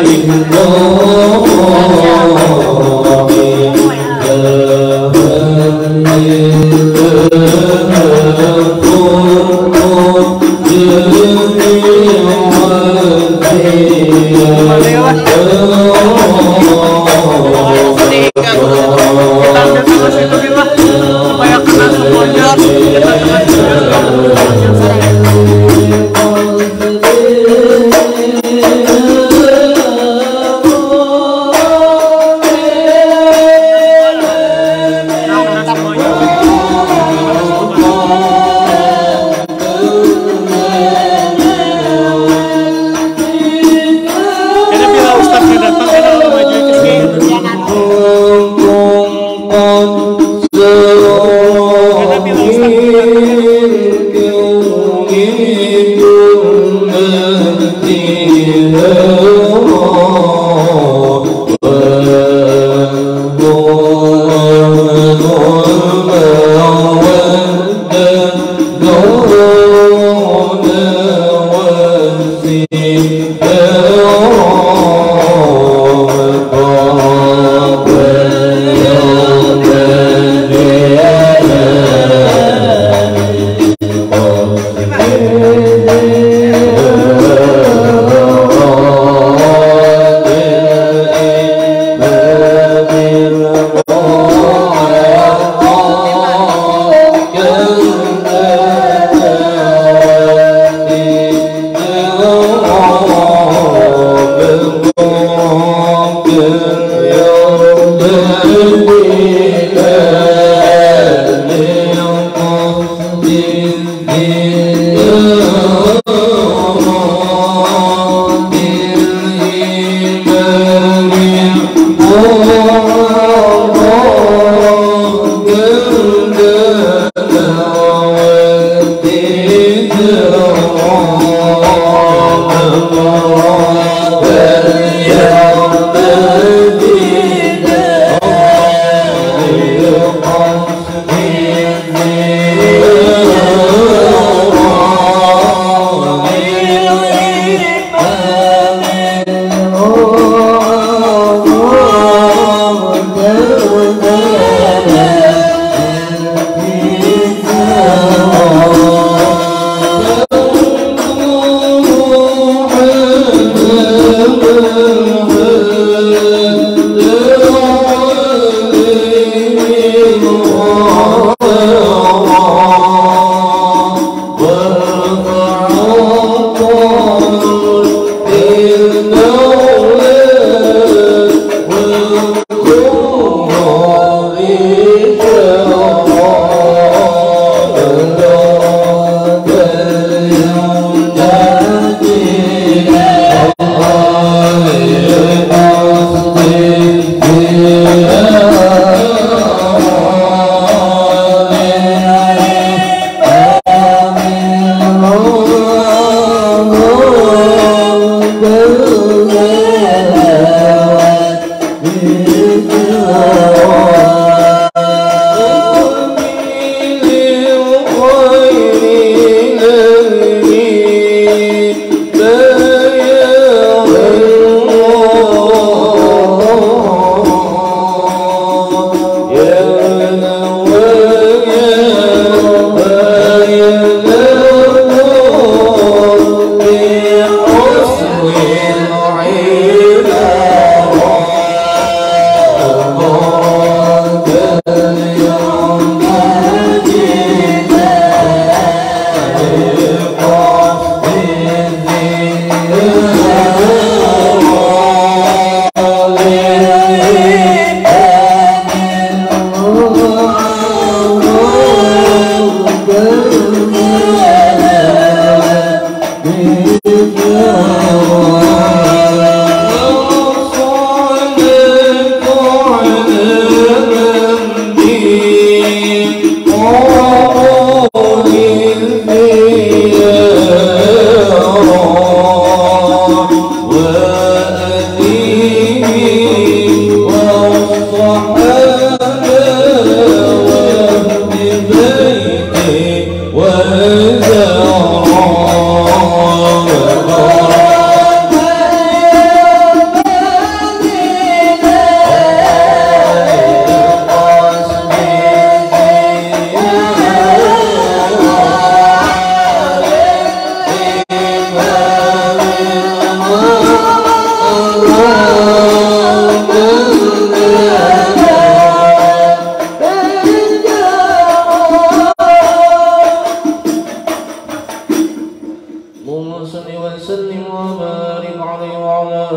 Hallelujah.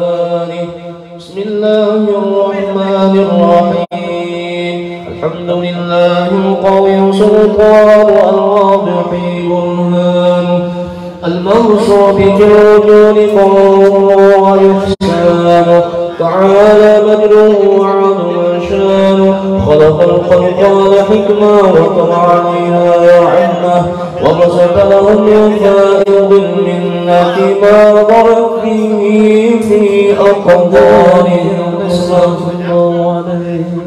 آله. بسم الله الرحمن الرحيم. الحمد لله القوي سلطان الواضح برهان الموصوف بالوجود قوله وإحسانه تعالى مجده وعظم شانه خلق الخلق والحكمة وطبع عليها وعمه وبسط لهم من فائض المنة ما ضرب به في أقدارهم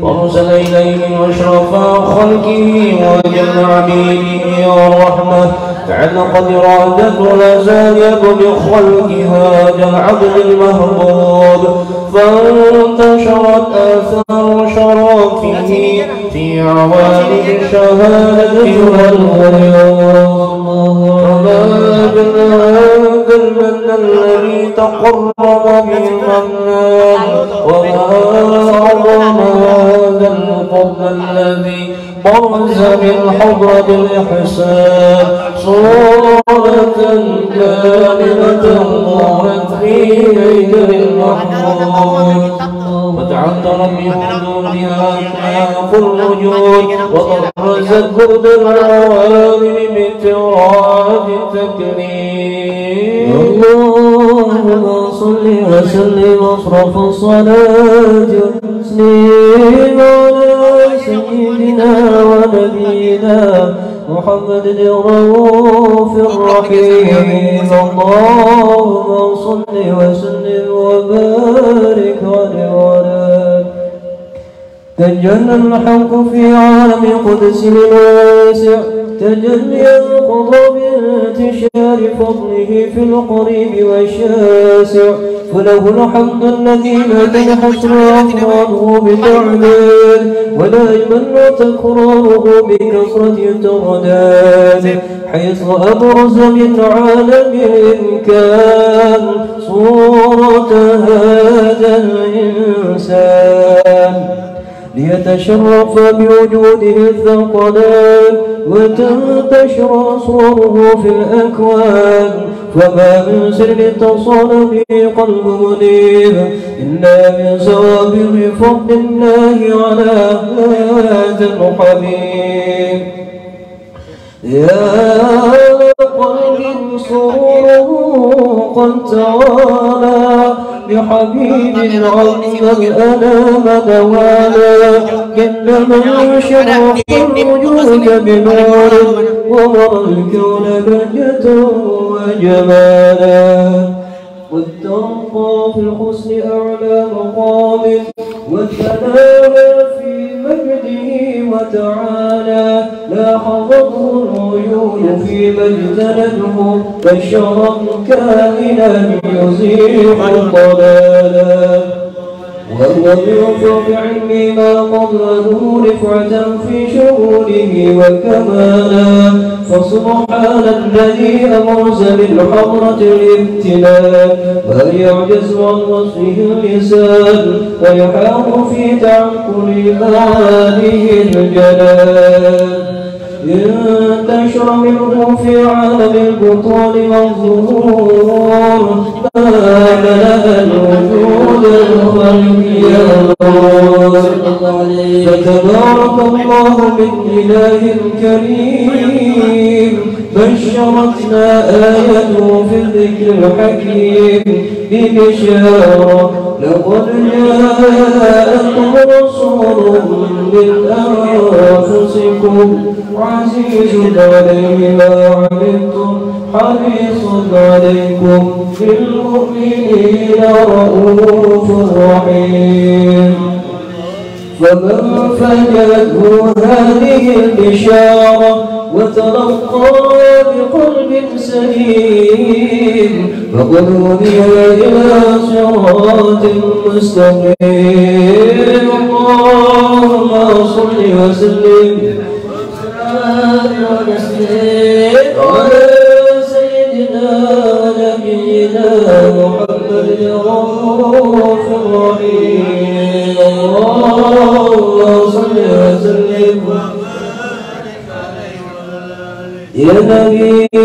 وارسل إليهم أشرف خلقه وجل عبيده والرحمة فعل قد رادت ولا زال بخلق هذا العبد المهبوب فانتشرت آثار شرفه في عوالم الشهادة والغيوم. وما جل هذا المن الذي تقرب بالمنان وما أعظم هذا الفضل الذي برز من حضرة الإحسان صورة كاملة ظهرت في هيكل المحمود وتعطر بحدودها أخلاق الوجود وبرزت برد العوالم بتراب التكريم. اللهم صل وسلم أشرف الصلاة والتسليم على سيدنا ونبينا محمد الرؤوف الرحيم. اللهم صل وسلم وبارك عليه. تجلى الحق في عالم قدس الواسع تجليا قضى بانتشار فضله في القريب والشاسع فله الحمد الذي لا تنحصر أفراده بتعداد ولا يمل تكراره بكثرة الترداد حيث أبرز من عالم الإمكان صورة هذا الإنسان ليتشرف بوجوده الثقلان وتنتشر صوره في الأكوان فما من سر اتصل به قلب منيب إلا من سوابغ فضل الله على هذا الحبيب. يا قلب سروره قد توالى بحبيب عظم الأنام دوالا إنما يشرف الوجود بنور ومر الكون بهجة وجمالا والترقى في الحسن أعلى مقام والتنالى في مجده وتعالى لاحظته العيون في مجتنته بشرا كاملا يزيح الضلالا وهو بوفق علمي ما قبله رفعة في شؤونه وكمالا فسبحان الذي أبرز بالحضرة الابتلاء ما يعجز عن وصفه اللسان ويحاط في تعقل معانيه الجلال انتشر منه في عالم البطون والظهور ما ملأ الوجود الخلقي فتبارك الله من إله كريم بشرتنا آيته في الذكر الحكيم ببشارة لقد جاءكم رسول من أنفسكم عزيز عليه ما عنتم حريص عليكم بالمؤمنين رؤوف رحيم. فمن فجأته هذه البشارة وتلقى بقلب سليم فقد هدي إلى صراط مستقيم. اللهم صل وسلم على سيدنا ونبينا محمد الرؤوف الرحيم. اللهم صل وسلم يا نبينا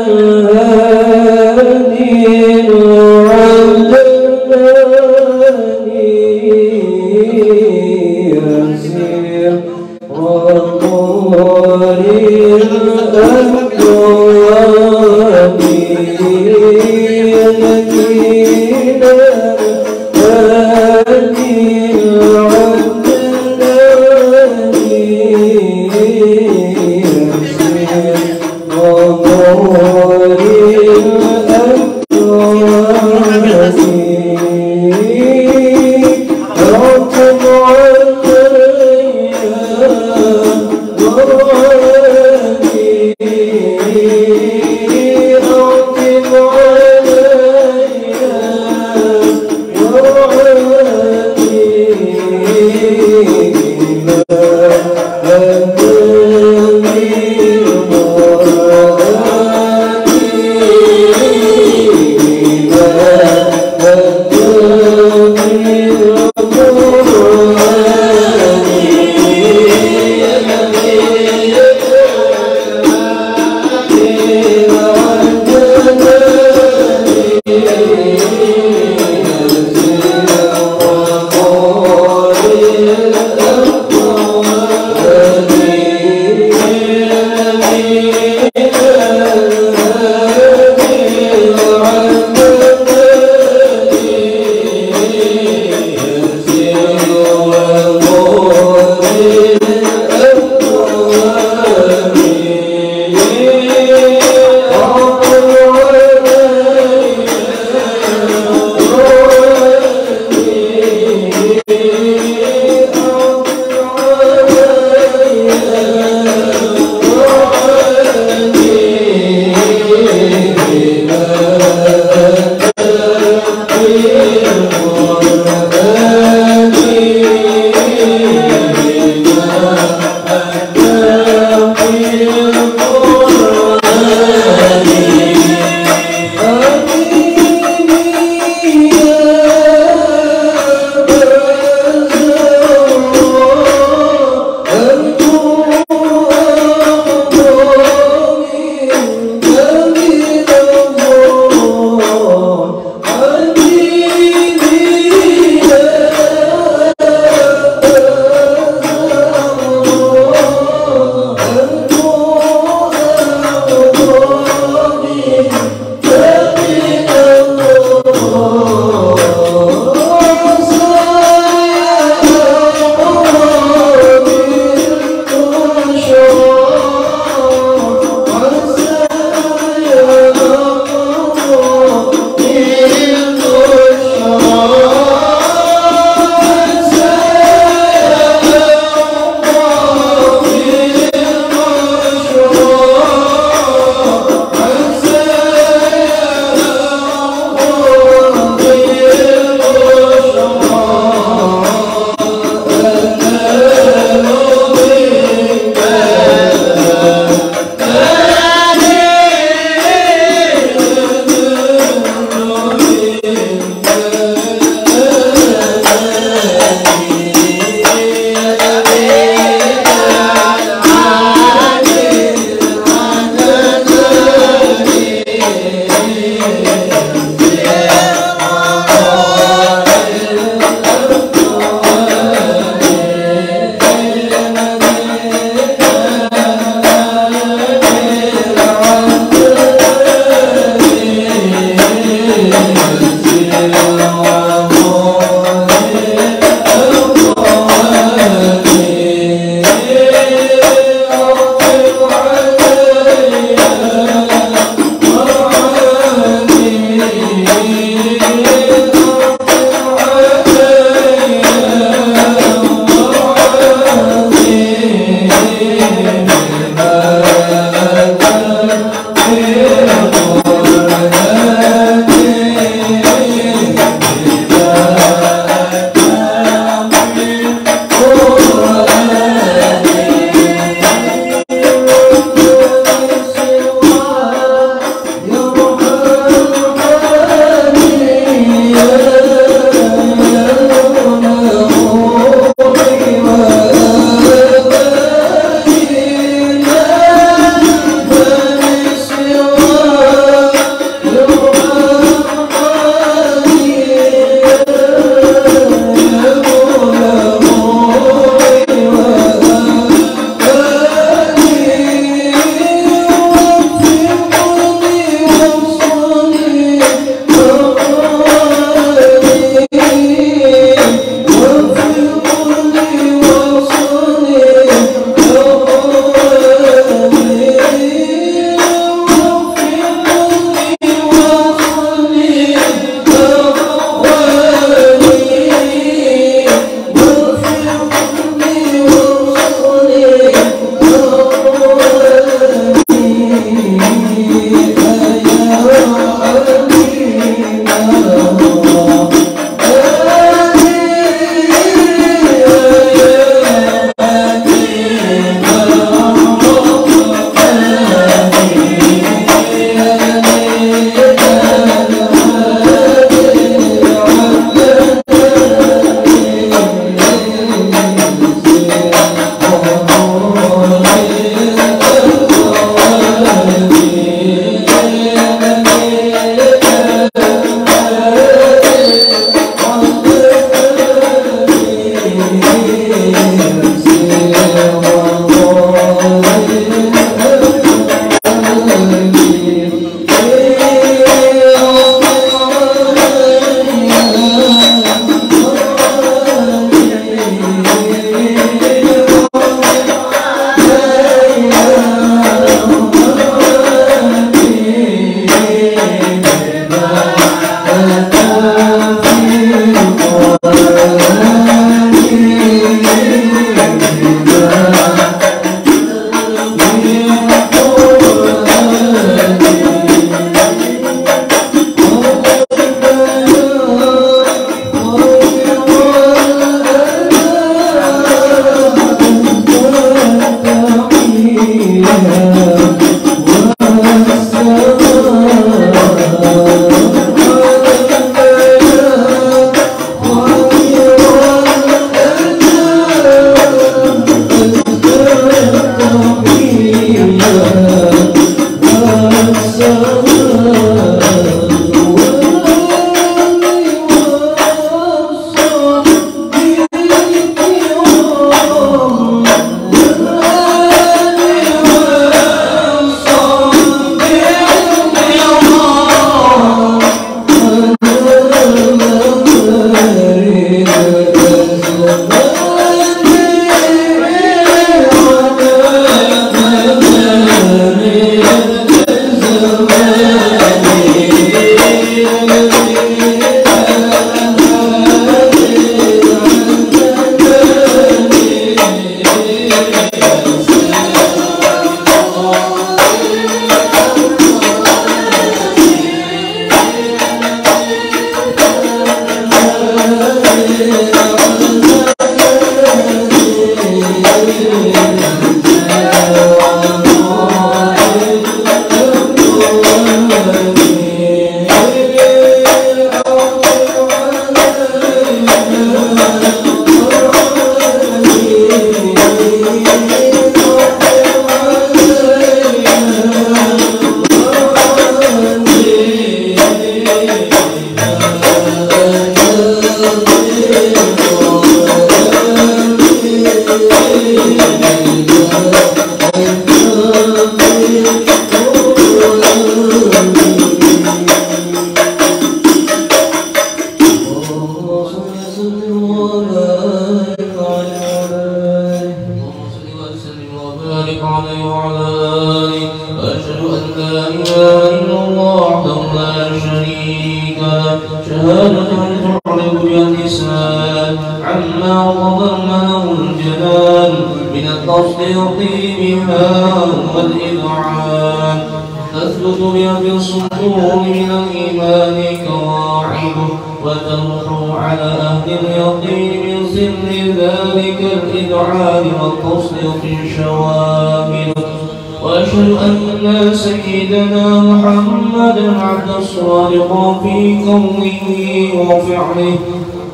الهادي Amen.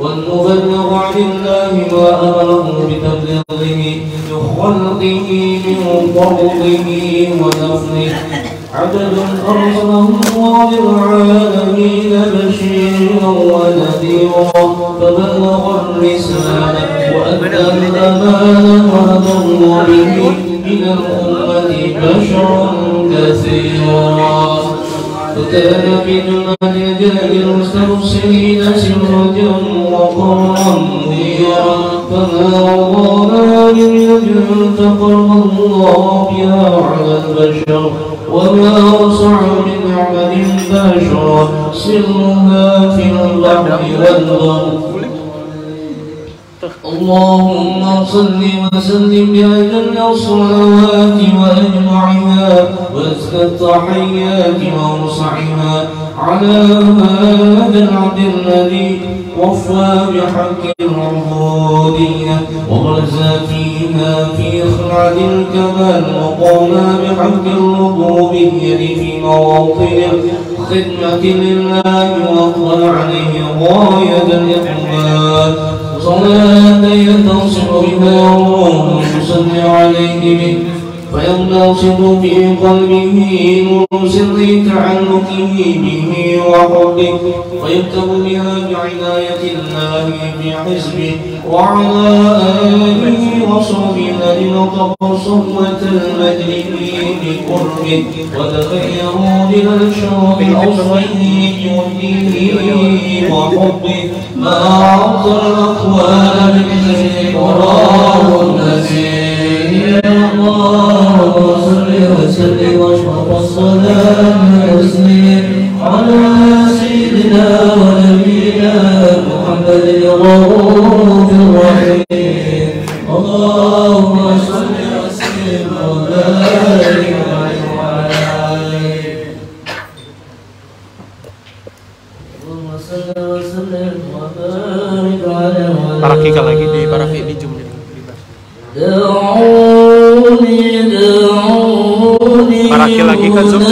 والمبلغ عن الله ما أمره بتبليغه بخلقه من قرضه ونفله عدد أرسله الله للعالمين بشيرا ونذيرا فبلغ الرسالة وأدى الأمانة وأضر به من الأمة بشرا كثيرا فكان بجملة الجهل المسترسلين سرجا وقرا منيرا فما رضانا من تقرب الله بها على البشر وما وسع من عمل بشرا سرها في البحر والبر. اللهم صل وسلم بأجل الصلوات وأجمعها وأزكى التحيات وأوسعها على هذا العبد الذي وفى بحق العبودية وبرز فيها في خلعة الكمال وقام بحق الربوبية في مواطن الخدمة لله وأقبل عليه غاية الإقبال صلاة يتصل بها الله يصلي عليه به فينبسط في قلبه نور سر تعلقه به وحبه ويكتب بها بعناية الله بحزبه وعلى آله وصحبه الذين طبوا صفوة المجد بقربه وتخيروا إلى الشرف الأصلي بوجهه وحبه ما عرض الأقوال من ذكراه النسير. اللهم صل وسلم واشرف الصلاة والتسليم على سيدنا وسلم وبارك على Parakikan lagi di paraki di zoom jadi. Paraki lagi kan zoom.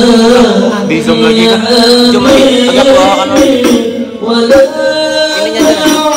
Di zoom lagi kan. Zoom lagi agak bawakan ininya jangan.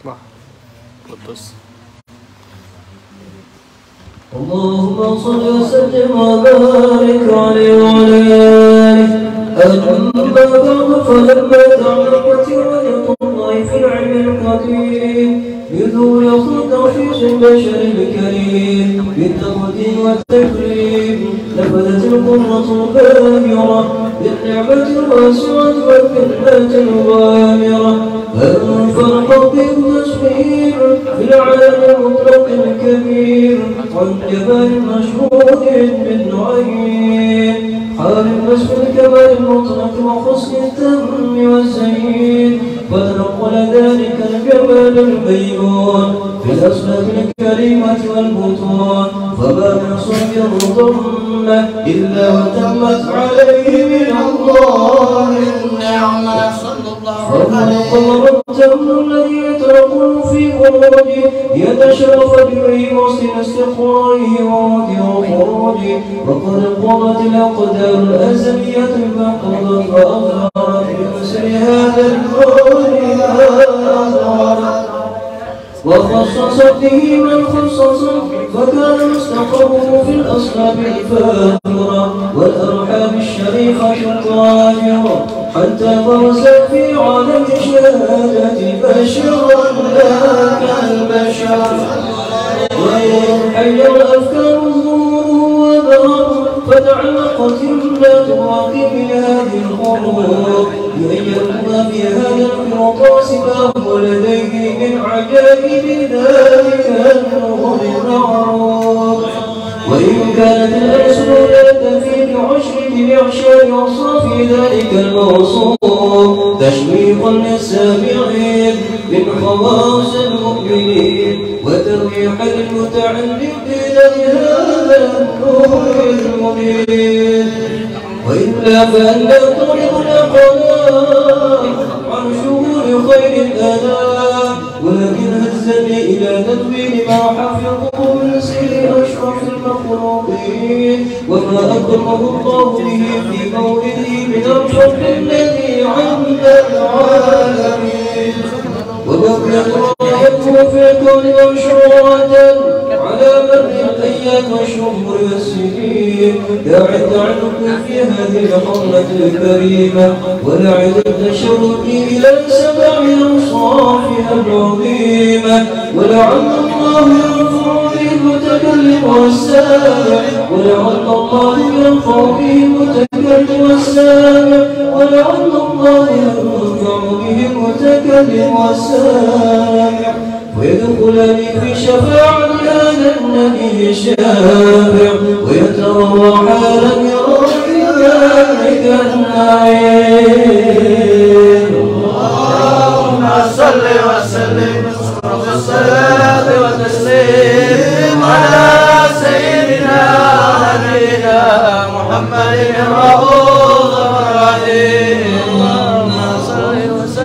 Wah, putus. اللهم صل وسلم وبارك عليه وعلى آله. أما بعد فلما تعلقت وجه الله في العلم القديم بذو يصل تخصيص البشر الكريم بالتقديم والتكريم نفذت القرة الباهرة بالنعمة الواسعة والكلمات الغامرة فالحق التسبيح في العالم المطلق الكبير عن جبال مشهود بالنعيم حال النسب الكمال المطلق وحسن التم والزين فتنقل ذلك الجمال البيون في الأسباب الكريمة والبطون فما من صلب ضمة إلا وتمت عليه من الله النعمة صلى الله عليه وسلم التم الذي يترقل في خروجه يتشرف به وسط استقراره ووجه خروجه وقد قضت الأقدار الأزلية ما قضت وأظهرت بمثل هذا الكون وخصص به من خصص فكان مستقره في الأصحاب الفاخرة والأرحام الشريفة الطاهرة حتى برز في عالم شهادة بشرا لا كالبشر وحي الأفكار الظهور وظهر فتعلقت املاك الواقف لهذه الخروج لأن في هذا القرطاس ما هو لديه من عجائب ذلك النور المعروف وإن كانت الأنسل لا تفي بعشر بإعشار أوصاف ذلك الموصوف تشويقا للسامعين من خواص المؤمنين وتريحا للمتعلم بهذا النور المبين وإلا فأن يطلب الأقلام عن شهور خير الأنام ولكن هزني إلى تدوين ما حفظه من سير أشرف المخلوقين وما أكرمه الله به في مولده من الحب الذي عند العالمين وبقيت رايته في الكون مشروعة على مر الأيام والشهور والسنين داعي التعلق في هذه الحرمة الكريمة ولعد التشرف إلى سبع أوصافها العظيمة ولعل الله ينفع به المتكلم والسامع ولعل الله ينفع به المتكلم والسامع ولعل الله ينفع به المتكلم والسامع ويدخلني في شفاعة هذا النبي الشافع ويتروى حالا يرى ذلك النعيم اللهم صل وسلم والصلاة والتسليم على سيدنا نبينا محمد الرؤوف الرحيم اللهم صل وسلم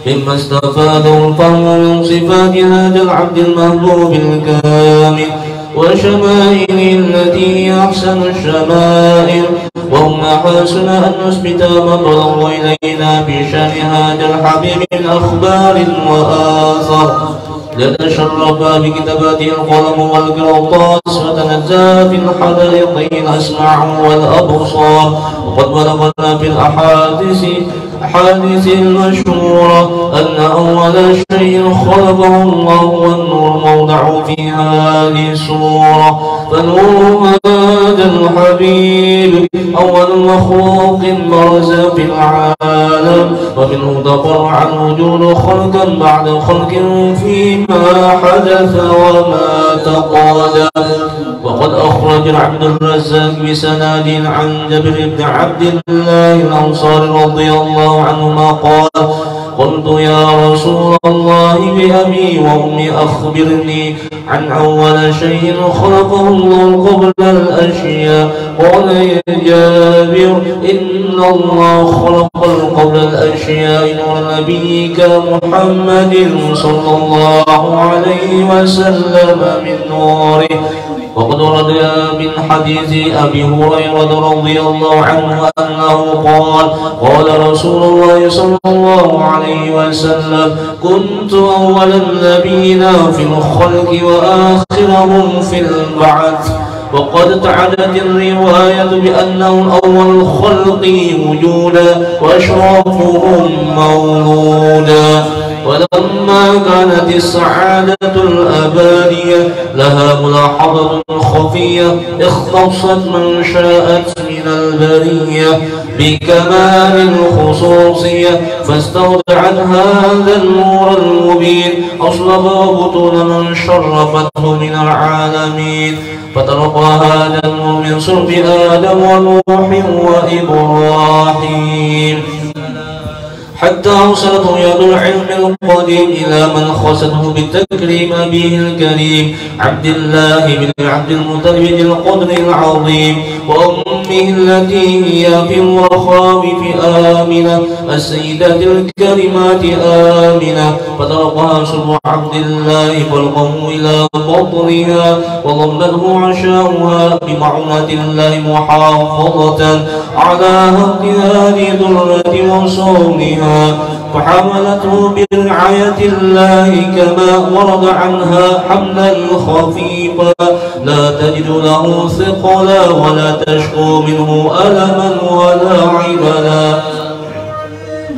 مما استفاده الفهم من صفات هذا العبد المهبوب الكامل وشمائله التي هي أحسن الشمائل، وما حسن أن نثبت ما بلغ إلينا بشأن هذا الحبيب من أخبار وآثار. لنتشرف بكتاباته القلم والقرطاس وتنزه في الحدائق الأسماع والأبصار. وقد بلغنا في الأحاديث المشهورة أن أول شيء خلقه الله والنور موضع في هذه السورة، فنور هذا الحبيب أول مخلوق برز في العالم، ومنه تفرع الوجود خلقا بعد خلق فيما حدث وما تقادم. وقد أخرج عبد الرزاق بسند عن جابر بن عبد الله الأنصاري رضي الله عنهما قال: قلت يا رسول الله بأبي وأمي أخبرني عن أول شيء خلقه الله قبل الأشياء. قال يا جابر: إن الله خلق قبل الأشياء نور نبيك محمد صلى الله عليه وسلم من نوره. وقد ورد من حديث أبي هريرة رضي الله عنه أنه قال: قال رسول الله صلى الله عليه وسلم: كنت أول النبيين في الخلق وآخرهم في البعث. وقد تعدت الرواية بأنه أول الخلق وجودا وأشرفهم مولودا. ولما كانت السعادة الأبدية لها ملاحظة خفية اختصت من شاءت من البرية بكمال الخصوصية، فاستودعت هذا النور المبين أصلب وبطون من شرفته من العالمين، فتلقى هذا النور من صلب آدم ونوح وإبراهيم. حتى أوصلته يد العلم القديم إلى من خصته بالتكريم أبيه الكريم عبد الله بن عبد المطلب ذي القدر العظيم، وأمه التي هي في الرخاء آمنة السيدة الكريمات آمنة، فتركها سر عبد الله فالقوم إلى بطنها وضمته عشاؤها بمعونة الله محافظة على هد هذه ذرة وصونها، فحملته برعاية الله كما ورد عنها حملا خفيفا لا تجد له ثقلا ولا تشكو منه ألما ولا عبلا،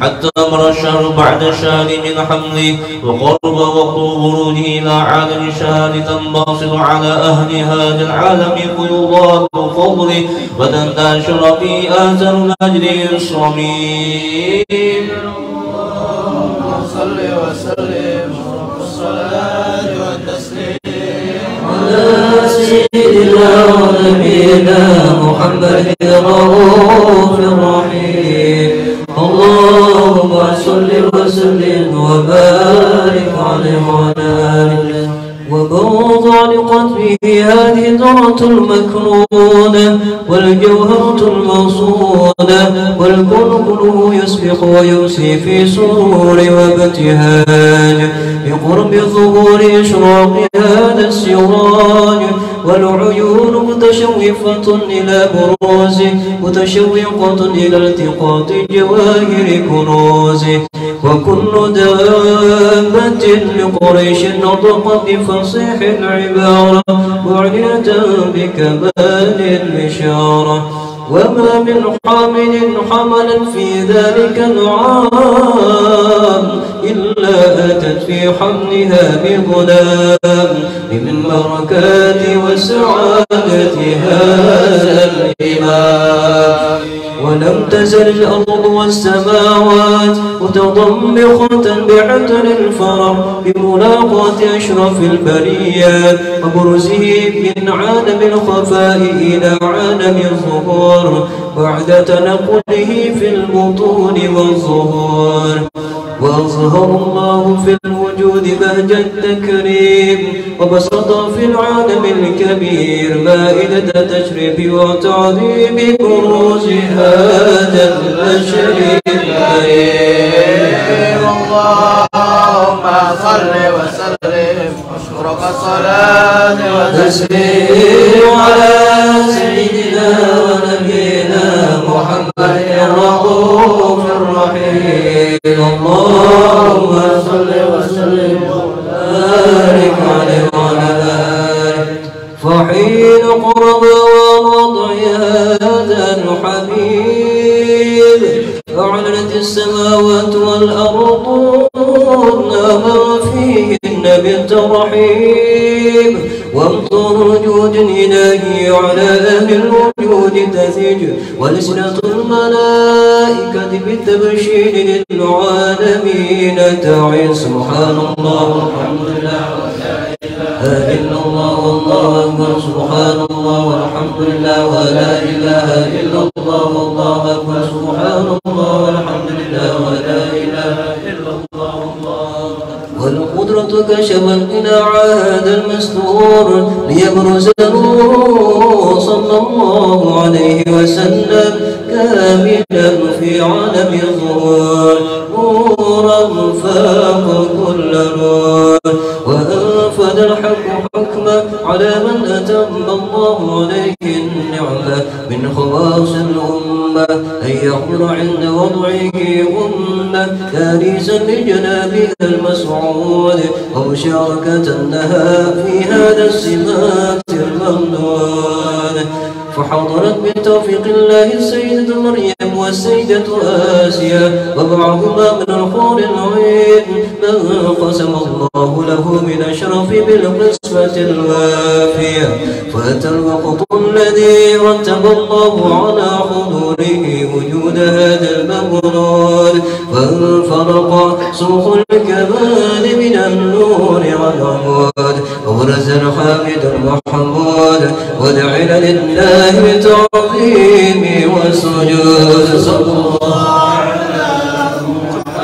حتى مر الشهر بعد الشهر من حمله وقرب وقت خروجه إلى عالم الشهادة تنبسط على أهل هذا العالم فيضاد فضله وتنتشر في آثار الأجر الصميم. اللهم صل وسلم والصلاة والتسليم على سيدنا ونبينا محمد الرؤوف الرحيم. اللهم صل وسلم وبارك عليه وعلى آله وبوض لقلبه هذه الذرة المكنونة والجوهرة الموصونة والكون كله يسبح ويمسي في سرور وابتهاج بقرب ظهور إشراق هذا السراج، والعيون متشوفة إلى بروزه متشوقة إلى التقاط جواهر كنوزه، وكل دابة لقريش نطقت بفصيح العبارة معلنة بكمال البشارة، وما من حامل حملا في ذلك العام إلا أتت في حملها بغلام من بركات وسعادة هذا الإمام. ولم تزل الأرض والسماوات متضمخة بعطر الفرح بملاقاة أشرف البريات وبرزه من عالم الخفاء إلى عالم الظهور بعد تنقله في البطون والظهور. وأظهر الله في الوجود بهج التكريم وبسط في العالم الكبير مائدة تشريف وتعظيم بروز هذا البشر الكريم. اللهم صل وسلم واشكرك الصلاة وتسليم على سيدنا ونبينا محمد الرؤوف الرحيم. اللهم صل وسلم وبارك عليه وعلى آله. فحين قرب ووضع هذا الحبيب أعلنت السماوات والأرض ما فيهن بالترحيب، وامطر وجود إلهي على أهل الوجود تزج، ولسنة الملائكة بالتبشير للعالمين تعي. سبحان الله والحمد لله ولا إله إلا الله والله أكبر. سبحان الله والحمد لله ولا إله إلا الله والله أكبر. سبحان الله والحمد لله ولا إله إلا الله والله أكبر. والقدرة كشفت قناع هذا المستور ليبرز النور صلى الله عليه وسلم كاملا في عالم الظهور نورا فاق كل نور، وأنفذ الحق حكمه على من أتم الله عليه النعمة من خواص الأمة أن يحضر عند وضعه أمة كارثا لجنابها المسعود ومشاركة لها في هذا السمات الممنون. فحضرت بتوفيق الله السيدة مريم والسيدة آسيا ومعهما من الحور العين من قسم الله له من أشرف بالقسمة الوافية، فأتى الوقت الذي رتب الله على حضوره وجود هذا المغرور، فانفرق سوق الكمال من النور والعمود وبرز الحامد المحمود ودعنا لله بتعظيم وسجود. صلى الله على محمد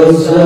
عليك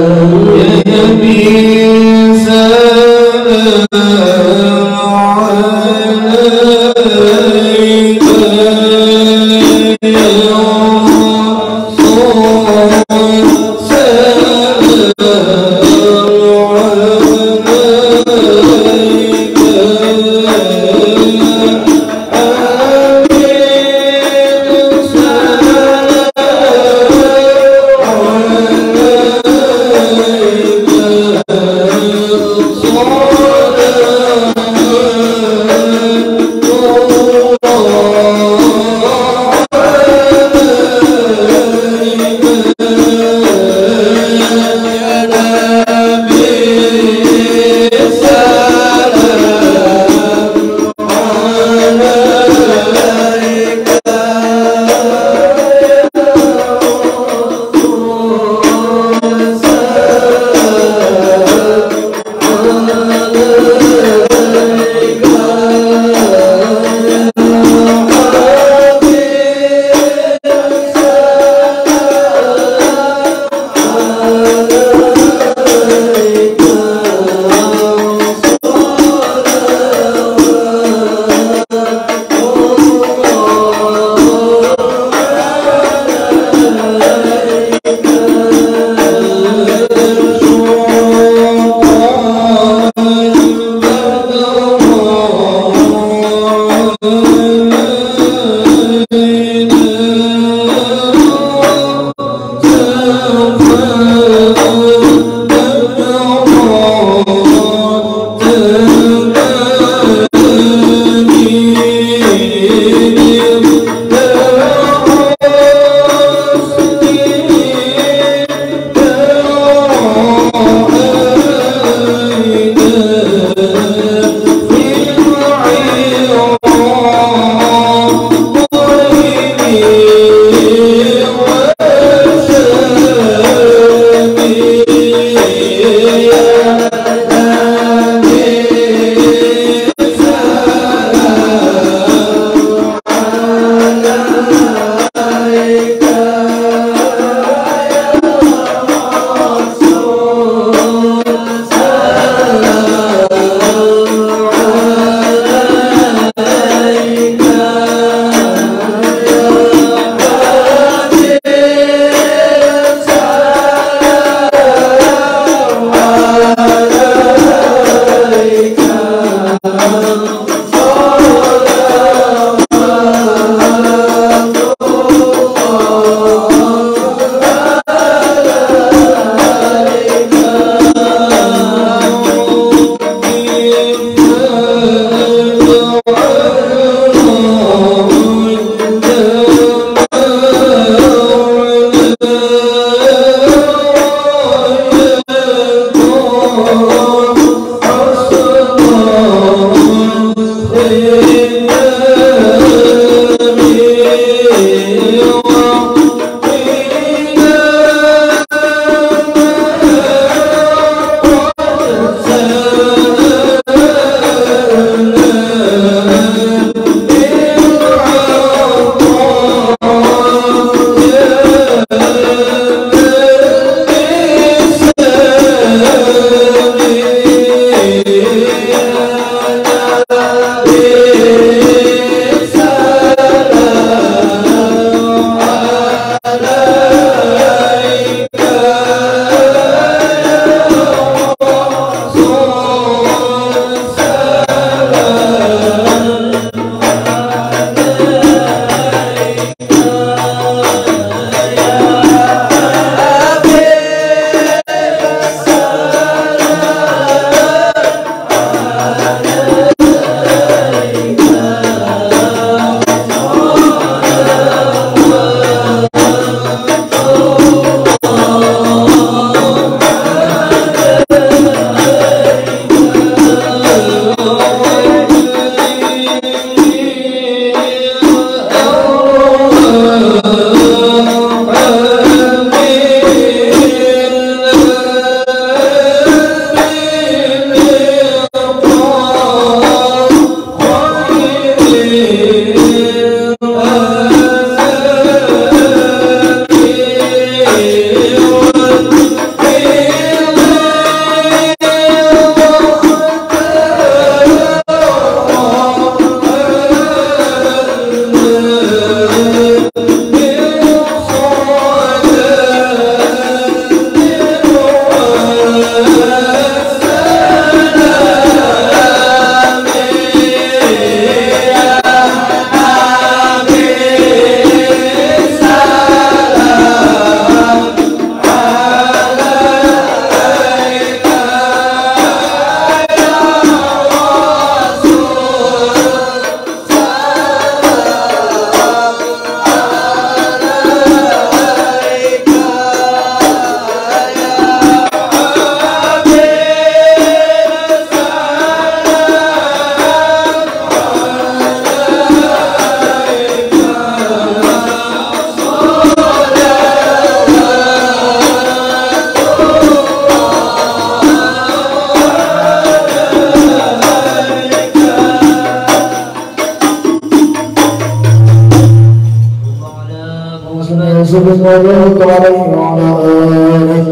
وبارك عليه وعلى آله.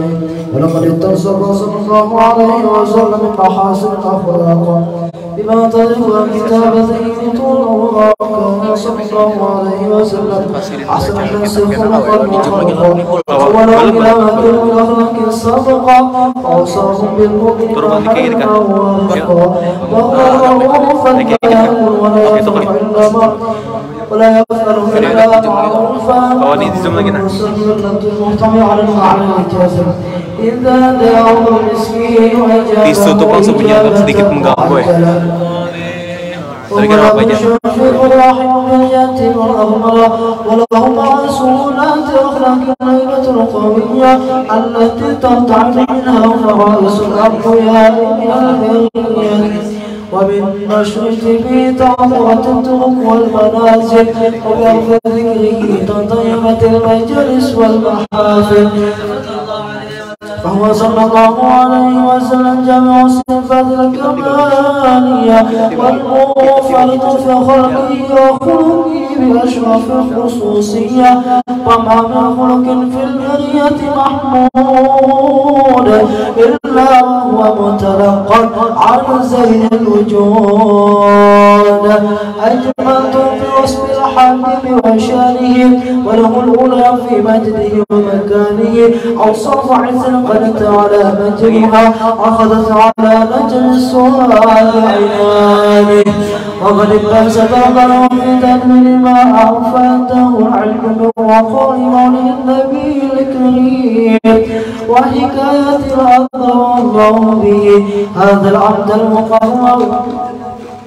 ولقد اتصف صلى الله عليه وسلم بمحاسن الأخلاق بما تلف كتاب سيد طول الله كان صلى الله عليه وسلم أحسن الناس خلقا وخلقا ولا إلى مكان الأخلاق السابقة وأوصاهم بالمؤمن حيا ورفقا وهو رؤوفا لا يأمر ولا يفعل إلا ولا يفعل إلا معروفا المحتوي على المعنى الجازم إذا دعوا المسكين Ditutup langsung punya agak sedikit mengganggu ya. Tadi kan apa aja? ولهم رسولات أخلاق ليلة القوية التي ترتعد منها فرائس الأقوياء ومن نشرة في تعطرة الطرق والمنازل وبعد ذكره تطيبت المجالس والمحافل فهو صلى الله عليه وسلم جميع الصفات الكمالية والمنفرد في خلقه وخلقه بأشرف الخصوصية وما من خلق في البرية محمود إلا وهو متلقى عن زين الوجود أجملت بوصف الحبيب وشانه وله الأولى في مجده ومكانه أوصاف عز قدت على مجرها أخذت على نجل السؤال عنوانه وقد ابتز بغله في تدمير ما أعفاته العلم من وقائع مولد النبي الكريم وحكاية الأثر الله به هذا العبد المقرب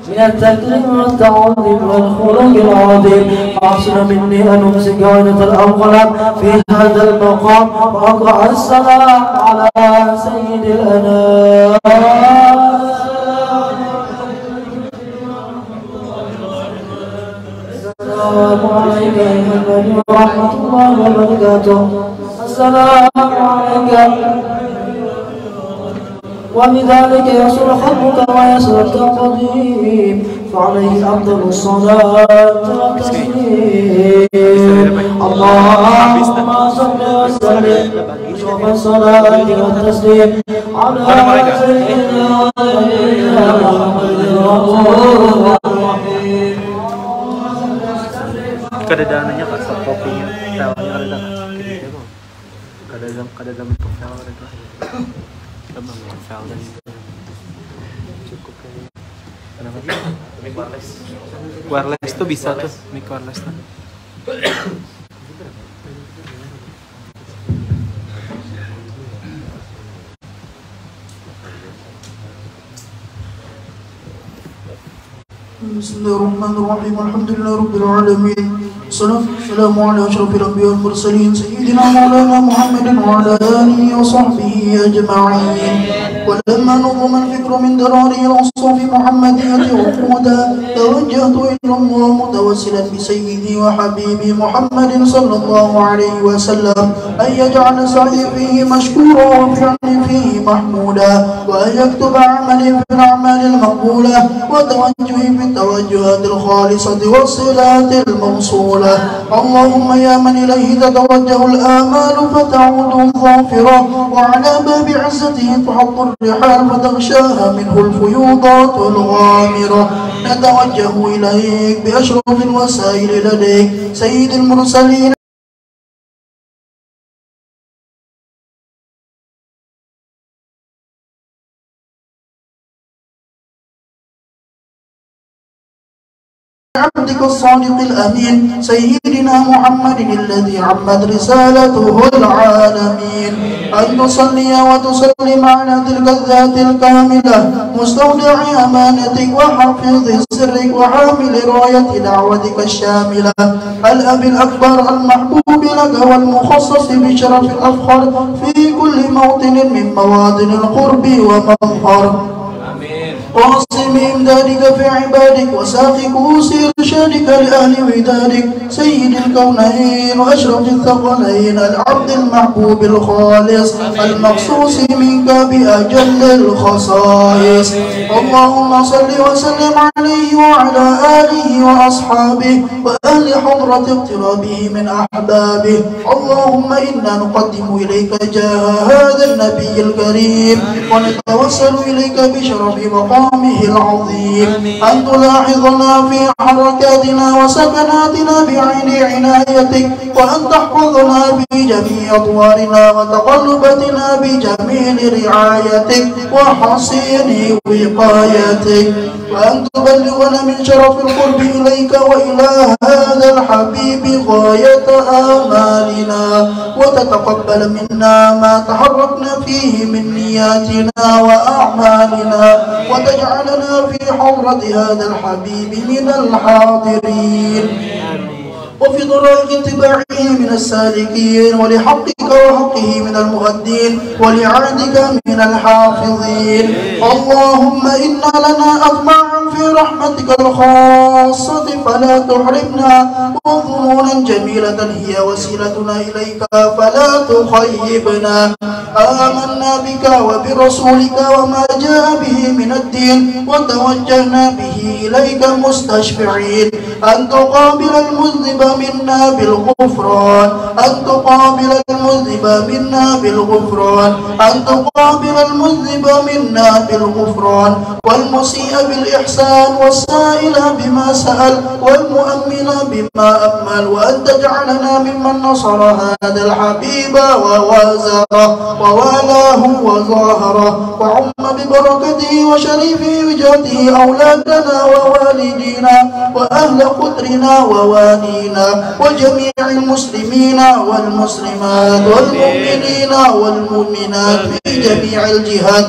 من التكريم والتعظيم والخلق العظيم فأحسن مني أن أمسك عينة الأقلام في هذا المقام وأقرأ السلام على سيد الأنام. السلام عليك أيها النبي ورحمة الله وبركاته. السلام عليك وبذلك يصل خلقك ويصل التقديم فعليه أفضل الصلاة والتسليم. اللهم صل وسلم وشرف الصلاة والتسليم على سيدنا محمد رسول الرحيم. Keadaannya Kak, stop kopinya, filenya ada nggak? Kada bentuk file ada nggak? Kita bangun file dan cukup kayak. Kenapa sih? Mic wireless. Wireless tuh bisa tuh, mic wireless tuh. Bismillahirrahmanirrahim. Alhamdulillahirabbil alamin. Assalamu ala asyrafil anbiya'i wal mursalin sayyidina maulana Muhammadin wa ala alihi wa sahbihi ajma'in. ولما نظم الفكر من دراره الأوصاف محمدية وقودا توجهت إلى الله متوسلا بسيدي وحبيبي محمد صلى الله عليه وسلم أن يجعل سعي فيه مشكورا وفعلي فيه محمودا وأن يكتب عملي في الأعمال المقبولة وتوجهي في التوجهات الخالصة والصلات الموصولة. اللهم يا من إليه تتوجه الآمال فتعود ظافرة وعلى باب عزته تحط الرحال فتغشاها منه الفيوضات الغامرة. نتوجه إليك بأشرف الوسائل لديك سيد المرسلين عبدك الصادق الأمين سيدنا محمد الذي عمت رسالته العالمين. أن تصلي وتسلم على تلك الذات الكاملة مستودع أمانتك وحافظ سرك وحامل راية دعوتك الشاملة الأب الأكبر المحبوب لك والمخصص بشرف الأفخر في كل موطن من مواطن القرب ومظهر. واعصم إمدادك في عبادك وساق كؤوس إرشادك لأهل ودادك سيد الكونين وأشرف الثقلين العبد المحبوب الخالص المخصوص منك بأجل الخصائص. اللهم صل وسلم عليه وعلى آله وأصحابه وأهل حضرة اقترابه من أحبابه. اللهم إنا نقدم إليك جاه هذا النبي الكريم ونتوسل إليك بشرف مقامه العظيم أن تلاحظنا في حركاتنا وسكناتنا بعين عنايتك وأن تحفظنا بجميع أطوارنا وتقلباتنا بجميل رعايتك وحصين وقايتك وأن تبلغنا من شرف القرب إليك وإلى هذا الحبيب غاية آمالنا وتتقبل منا ما تحركنا فيه من نياتنا وأعمالنا وتجعلنا في حضرة هذا الحبيب من الحاضرين وفي طريق اتباعه من السالكين ولحقك وحقه من المؤدين ولعهدك من الحافظين. اللهم إنا لنا أطمع في رحمتك الخاصة فلا تحرمنا وظنونا جميلة هي وسيلتنا إليك فلا تخيبنا. آمنا بك وبرسولك وما جاء به من الدين وتوجهنا به إليك مستشفعين أن تقابل المذنب منا بالغفران أن تقابل المذنب منا بالغفران أن تقابل المذنب منا بالغفران والمسيء بالإحسان والسائل بما سأل والمؤمن بما أمل وأن تجعلنا ممن نصر هذا الحبيب ووازره ووالاه وظاهره وعم ببركته وشريف وجهته أولادنا ووالدينا وأهل قدرنا ووالينا وجميع المسلمين والمسلمات والمؤمنين والمؤمنات في جميع الجهات.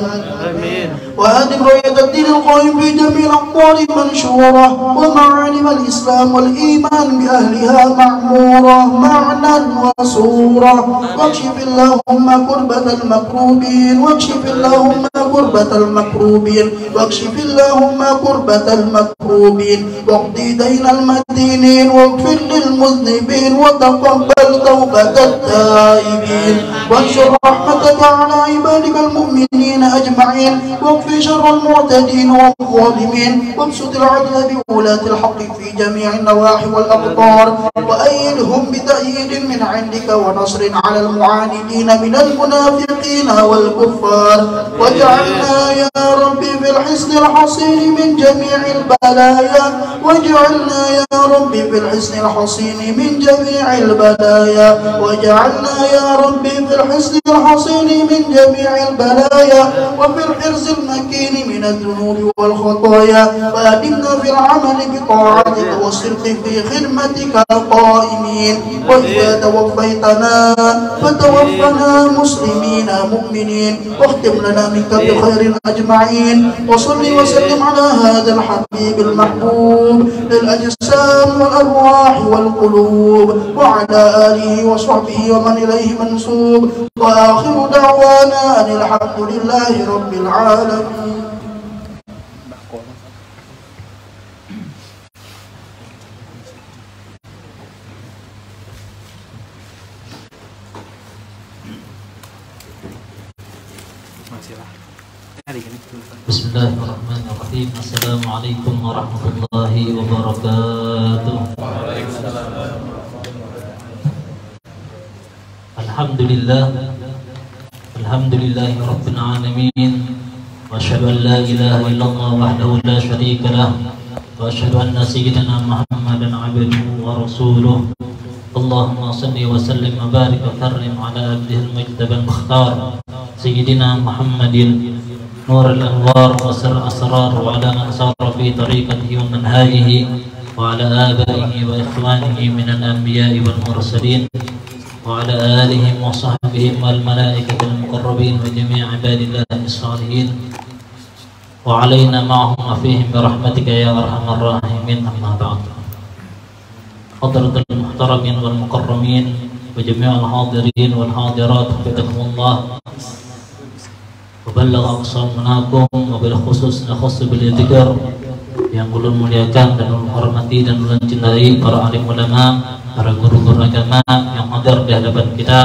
وأدم رؤية الدين القائم في جميع الأقطار منشورة ومعالم الإسلام والإيمان بأهلها معمورة معنى وصورة واكشف اللهم كربة المكروبين واكشف اللهم كربة المكروبين واكشف اللهم كربة المكروبين واقضي دين المدينين واغفر للمذنبين وتقبل توبة التائبين وانشر رحمتك على عبادك المؤمنين أجمعين واكفي شر المعتدين والظالمين وابسط العدل بولاة الحق في جميع النواحي والأقطار وأيدهم بتأييد من عندك ونصر على المعاندين من المنافقين والكفار واجعلنا يا ربي في الحصن الحصين من جميع البلايا واجعلنا يا ربي في الحصن الحصين من جميع البلايا واجعلنا يا ربي في الحصن الحصين من جميع البلايا وفي الحرز المكين من الذنوب والخطايا وأدمنا في العمل بطاعتك والصدق في خدمتك قائمين وإذا توفيتنا فتوفنا مسلمين مؤمنين واختم لنا منك بخير أجمعين وصل وسلم على هذا الحبيب المحبوب للأجسام والأرواح والقلوب وعلى آله وصحبه ومن إليه منسوب وآخر دعوانا أن الحمد لله رب العالمين. Bismillahirrahmanirrahim. Assalamualaikum warahmatullahi wabarakatuh. Alhamdulillahi rabbil alamin wa asyhadu an la ilaha illallah wahdahu la syarika lah wa asyhadu anna sayyidina Muhammadan abduhu wa rasuluh. Allahumma salli wa sallim wa barik wa karrim ala abdihil mujtabal mukhtar sayyidina Muhammadin نور الأنوار وسر أسرار وعلى من سار في طريقته ومنهاجه وعلى آبائه وإخوانه من الأنبياء والمرسلين وعلى آلهم وصحبهم والملائكة المقربين وجميع عباد الله الصالحين وعلينا معهم وفيهم برحمتك يا أرحم الراحمين. أما بعد، حضرة المحترمين والمكرمين وجميع الحاضرين والحاضرات حفظكم الله Wabalagha aqsamakum wabil khusus nakhus bil dzikr. Yang ulun muliakan dan ulun hormati dan ulun cintai para alim ulama, para guru-guru agama yang hadir di hadapan kita,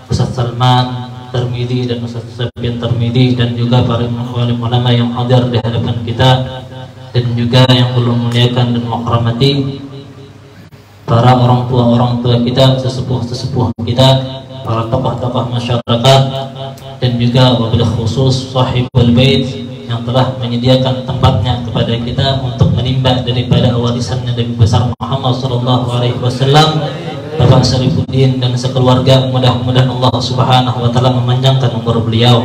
Ustaz Salman Tirmidzi dan Ustaz Sabian Tirmidzi, dan juga para alim ulama yang hadir di hadapan kita, dan juga yang ulun muliakan dan menghormati para orang tua kita, sesepuh kita, para tokoh-tokoh masyarakat, dan juga wabil khusus sahibul bait yang telah menyediakan tempatnya kepada kita untuk menimba daripada warisan Nabi besar Muhammad SAW, Bapak Syarifuddin dan sekeluarga. Mudah-mudahan Allah Subhanahu wa taala memanjangkan umur beliau,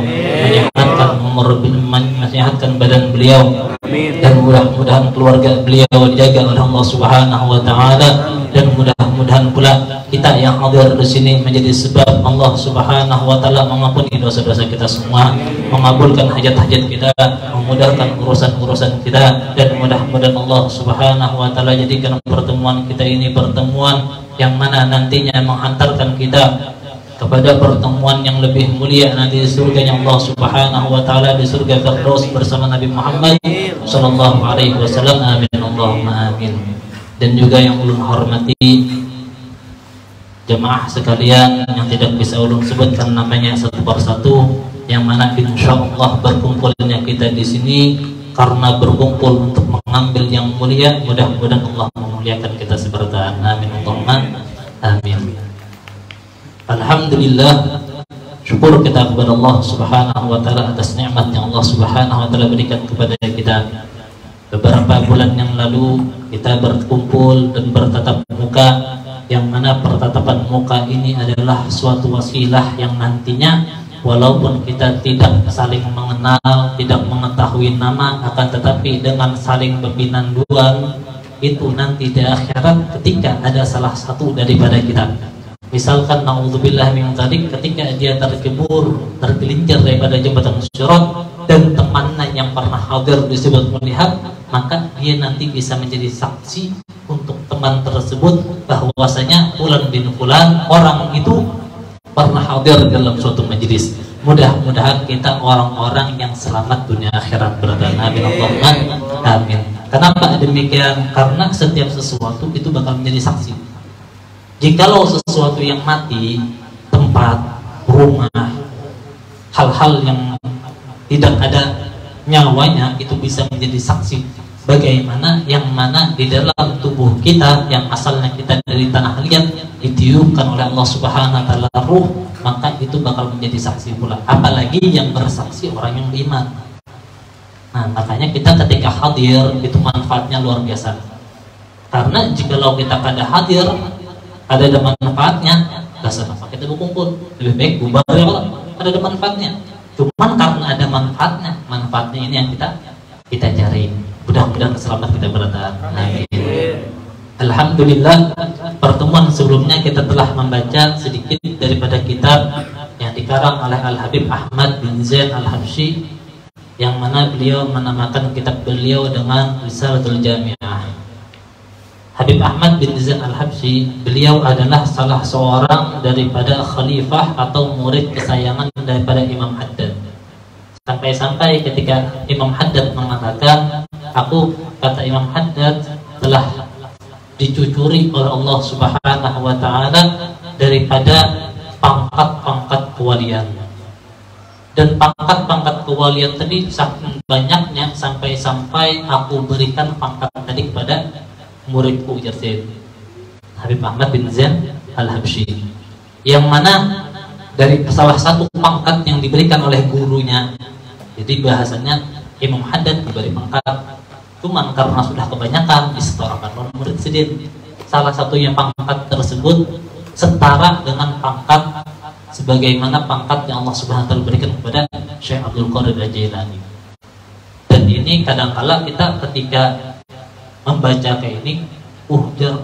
menyehatkan badan beliau, dan mudah-mudahan keluarga beliau dijaga oleh Allah Subhanahu wa taala, dan mudah-mudahan pula kita yang hadir di sini menjadi sebab Allah Subhanahu wa taala mengampuni dosa-dosa kita semua, mengabulkan hajat-hajat kita, memudahkan urusan-urusan kita, dan mudah-mudahan Allah Subhanahu wa taala jadikan pertemuan kita ini pertemuan yang mana nantinya menghantarkan kita kepada pertemuan yang lebih mulia nanti di surganya Allah Subhanahu wa taala, di surga Firdaus bersama Nabi Muhammad sallallahu alaihi wasallam. Amin Allahumma amin. Dan juga yang ulun hormati jemaah sekalian yang tidak bisa ulun sebutkan namanya satu persatu, yang mana insyaallah berkumpulnya kita di sini karena berkumpul untuk mengambil yang mulia. Mudah-mudahan Allah memuliakan kita sebertaan. Amin Allahumma amin. Alhamdulillah, syukur kita kepada Allah Subhanahu wa taala atas nikmat yang Allah Subhanahu wa taala berikan kepada kita. Beberapa bulan yang lalu kita berkumpul dan bertatap muka, yang mana pertatapan muka ini adalah suatu wasilah yang nantinya walaupun kita tidak saling mengenal, tidak mengetahui nama, akan tetapi dengan saling berpinanduan itu nanti di akhirat ketika ada salah satu daripada kita, misalkan naudzubillah min dzalik, ketika dia tergelincir daripada jembatan Sirat dan temannya yang pernah hadir disebut melihat, maka dia nanti bisa menjadi saksi untuk teman tersebut bahwasanya fulan bin fulan orang itu pernah hadir dalam suatu majelis. Mudah-mudahan kita orang-orang yang selamat dunia akhirat berada. Amin Allahumma amin. Kenapa demikian? Karena setiap sesuatu itu bakal menjadi saksi. Jikalau sesuatu yang mati, tempat, rumah, hal-hal yang tidak ada nyawanya itu bisa menjadi saksi. Bagaimana yang mana di dalam tubuh kita yang asalnya kita dari tanah liat ditiupkan oleh Allah Subhanahu wa taala ruh, maka itu bakal menjadi saksi pula. Apalagi yang bersaksi orang yang beriman. Nah, makanya kita ketika hadir itu manfaatnya luar biasa. Karena jikalau kita pada hadir ada manfaatnya, dasar apa kita berkumpul, lebih baik bubar ya Allah, ada manfaatnya. Cuman karena ada manfaatnya ini yang kita cari. Mudah-mudahan selamat kita berada. Amin. Alhamdulillah, pertemuan sebelumnya kita telah membaca sedikit daripada kitab yang dikarang oleh Al-Habib Ahmad bin Zain Al-Habsyi, yang mana beliau menamakan kitab beliau dengan Risalatul Jami'ah. Habib Ahmad bin Zain Al-Habsyi, beliau adalah salah seorang daripada khalifah atau murid kesayangan daripada Imam Haddad. Sampai-sampai ketika Imam Haddad mengatakan, kata Imam Haddad, telah dicucuri oleh Allah Subhanahu wa taala daripada pangkat-pangkat kewalian. Dan pangkat-pangkat kewalian tadi saking banyaknya sampai-sampai aku berikan pangkat tadi kepada muridku, ujar Sayyid Habib Ahmad bin Zain Al-Habsyi, yang mana dari salah satu pangkat yang diberikan oleh gurunya. Jadi bahasanya Imam Haddad diberi pangkat, cuman karena sudah kebanyakan disetarakan oleh murid sendiri. Salah satunya pangkat tersebut setara dengan pangkat sebagaimana pangkat yang Allah Subhanahu wa taala berikan kepada Syekh Abdul Qadir Al-Jailani. Dan ini kadang-kala kita ketika membaca kayak ini, jar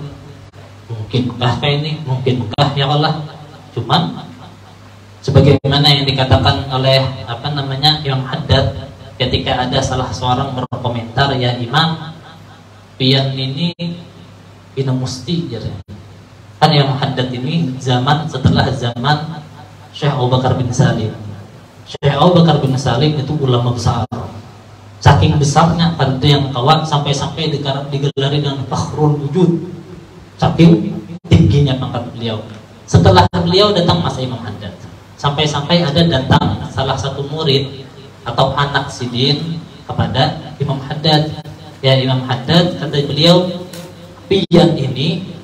mungkinkah kayak ini, mungkinkah ya Allah. Cuman sebagaimana yang dikatakan oleh Imam Haddad ketika ada salah seorang berkomentar, ya Imam, pian ini ina musti ya. Kan Imam Haddad ini zaman setelah zaman Syekh Abu Bakar bin Salim. Syekh Abu Bakar bin Salim itu ulama besar. Saking besarnya ada yang kawan sampai-sampai digelari dengan fakhrul wujud. Saking tingginya pangkat beliau. Setelah beliau datang masa Imam Haddad. Sampai-sampai ada datang salah satu murid atau anak sidin kepada Imam Haddad. Ya Imam Haddad, kata beliau, pian ini